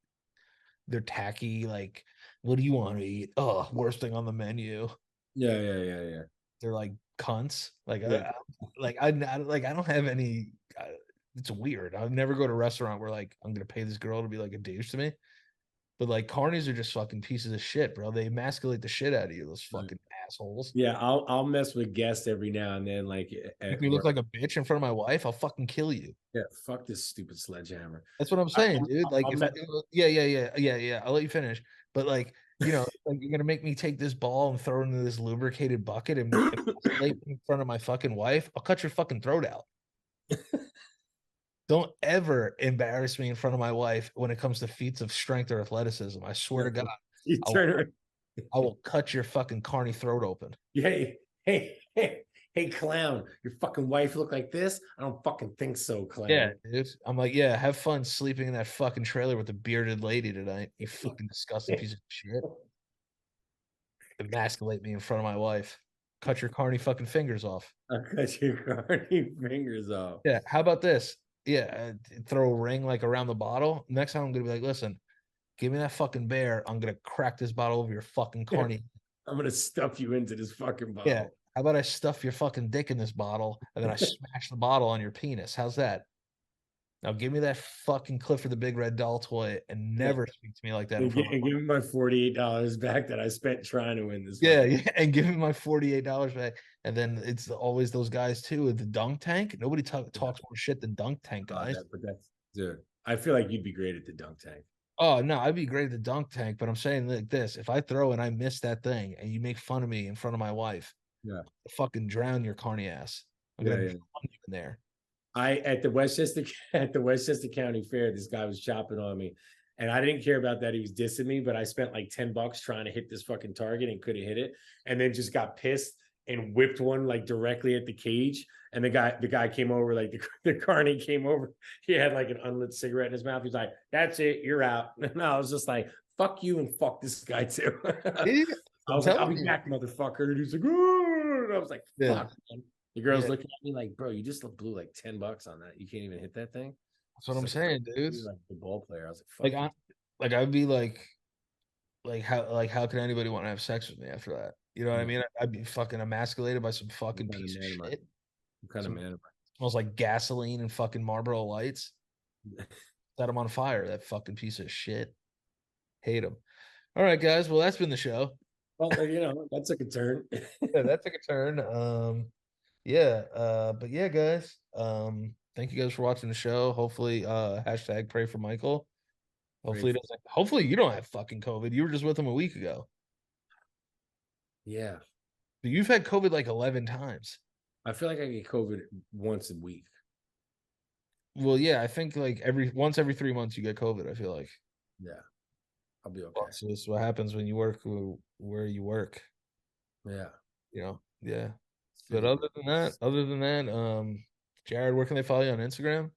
they're tacky. Like, what do you want to eat? Oh, worst thing on the menu. Yeah. They're like cunts. Like, Yeah. I don't have any. It's weird. I'd never go to a restaurant where like I'm gonna pay this girl to be like a douche to me. But like carnies are just fucking pieces of shit, bro. They emasculate the shit out of you. Those fucking assholes. Yeah, I'll mess with guests every now and then, like Make at me look work. like a bitch in front of my wife. I'll fucking kill you. Yeah, fuck this stupid sledgehammer. That's what I'm saying, dude. Like, I'll if met, yeah. I'll let you finish. But like, like you're gonna make me take this ball and throw it into this lubricated bucket and emasculate me in front of my fucking wife. I'll cut your fucking throat out. Don't ever embarrass me in front of my wife when it comes to feats of strength or athleticism. I swear to God, you I turn will, around. I will cut your fucking carny throat open. Hey, clown, your fucking wife look like this? I don't fucking think so, clown. Yeah, dude. I'm like, yeah, have fun sleeping in that fucking trailer with the bearded lady tonight. You fucking disgusting piece of shit. Emasculate me in front of my wife. Cut your carny fucking fingers off. I'll cut your carny fingers off. Yeah. How about this? Yeah. Throw a ring like around the bottle. Next time I'm gonna be like, listen, give me that fucking bear. I'm gonna crack this bottle over your fucking carny. I'm gonna stuff you into this fucking bottle. Yeah. How about I stuff your fucking dick in this bottle and then I smash the bottle on your penis? How's that? Now give me that fucking Clifford the Big Red Doll toy and never speak to me like that in And, front of and give me my $48 back that I spent trying to win this. yeah, and give me my $48 back. And then it's always those guys too with the dunk tank. Nobody talks more shit than dunk tank guys. But that's dude. I feel like you'd be great at the dunk tank. Oh no, I'd be great at the dunk tank, but I'm saying like this: if I throw and I miss that thing, and you make fun of me in front of my wife, Yeah, I'll fucking drown your carny ass. I'm yeah, gonna yeah. drown you in there. I at the Westchester County Fair, this guy was chopping on me, and I didn't care about that. He was dissing me, but I spent like $10 trying to hit this fucking target and couldn't hit it, and then just got pissed and whipped one like directly at the cage. And the guy came over, like the carny came over. He had like an unlit cigarette in his mouth. He's like, "That's it, you're out." And I was just like, "Fuck you and fuck this guy too." I was like, "I'll be back, motherfucker." And he's like, "Oh," and I was like, "Fuck." Yeah. Man. The girl's looking at me like, "Bro, you just blew like $10 on that. You can't even hit that thing." That's what I'm saying, dude. Like the ball player. I was like, Like, I'd be like how can anybody want to have sex with me after that? You know what I mean? I'd be fucking emasculated by some fucking piece of shit. What kind of man am I? Smells like gasoline and fucking Marlboro Lights. Set him on fire. That fucking piece of shit. Hate him. All right, guys. Well, that's been the show. Well, that took a turn. Yeah, that took a turn. But yeah, guys. Thank you guys for watching the show. Hopefully, hashtag pray for Michael. Hopefully you don't have fucking COVID. You were just with him a week ago. Yeah. But you've had COVID like 11 times. I feel like I get COVID once a week. Well, yeah, I think like once every 3 months you get COVID, I feel like. Yeah. I'll be okay. So this is what happens when you work where you work. Yeah. Yeah. But other than that, Jared, where can they follow you on Instagram?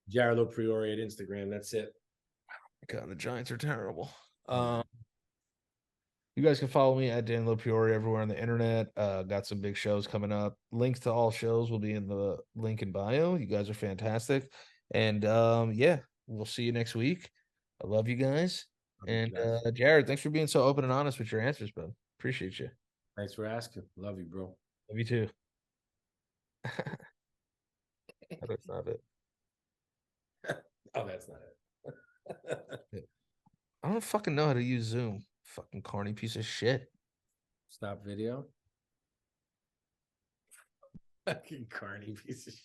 Jared LoPriore at Instagram. That's it. God, the Giants are terrible. You guys can follow me at Dan LoPriore everywhere on the internet. Got some big shows coming up. Links to all shows will be in the link in bio. You guys are fantastic. And yeah, we'll see you next week. I love you guys. And Jared, thanks for being so open and honest with your answers, bud. Appreciate you. Thanks for asking. Love you, bro. Love you too. That's not it. Oh, that's not it. I don't fucking know how to use Zoom. Fucking corny piece of shit. Stop video. Fucking carny piece of shit.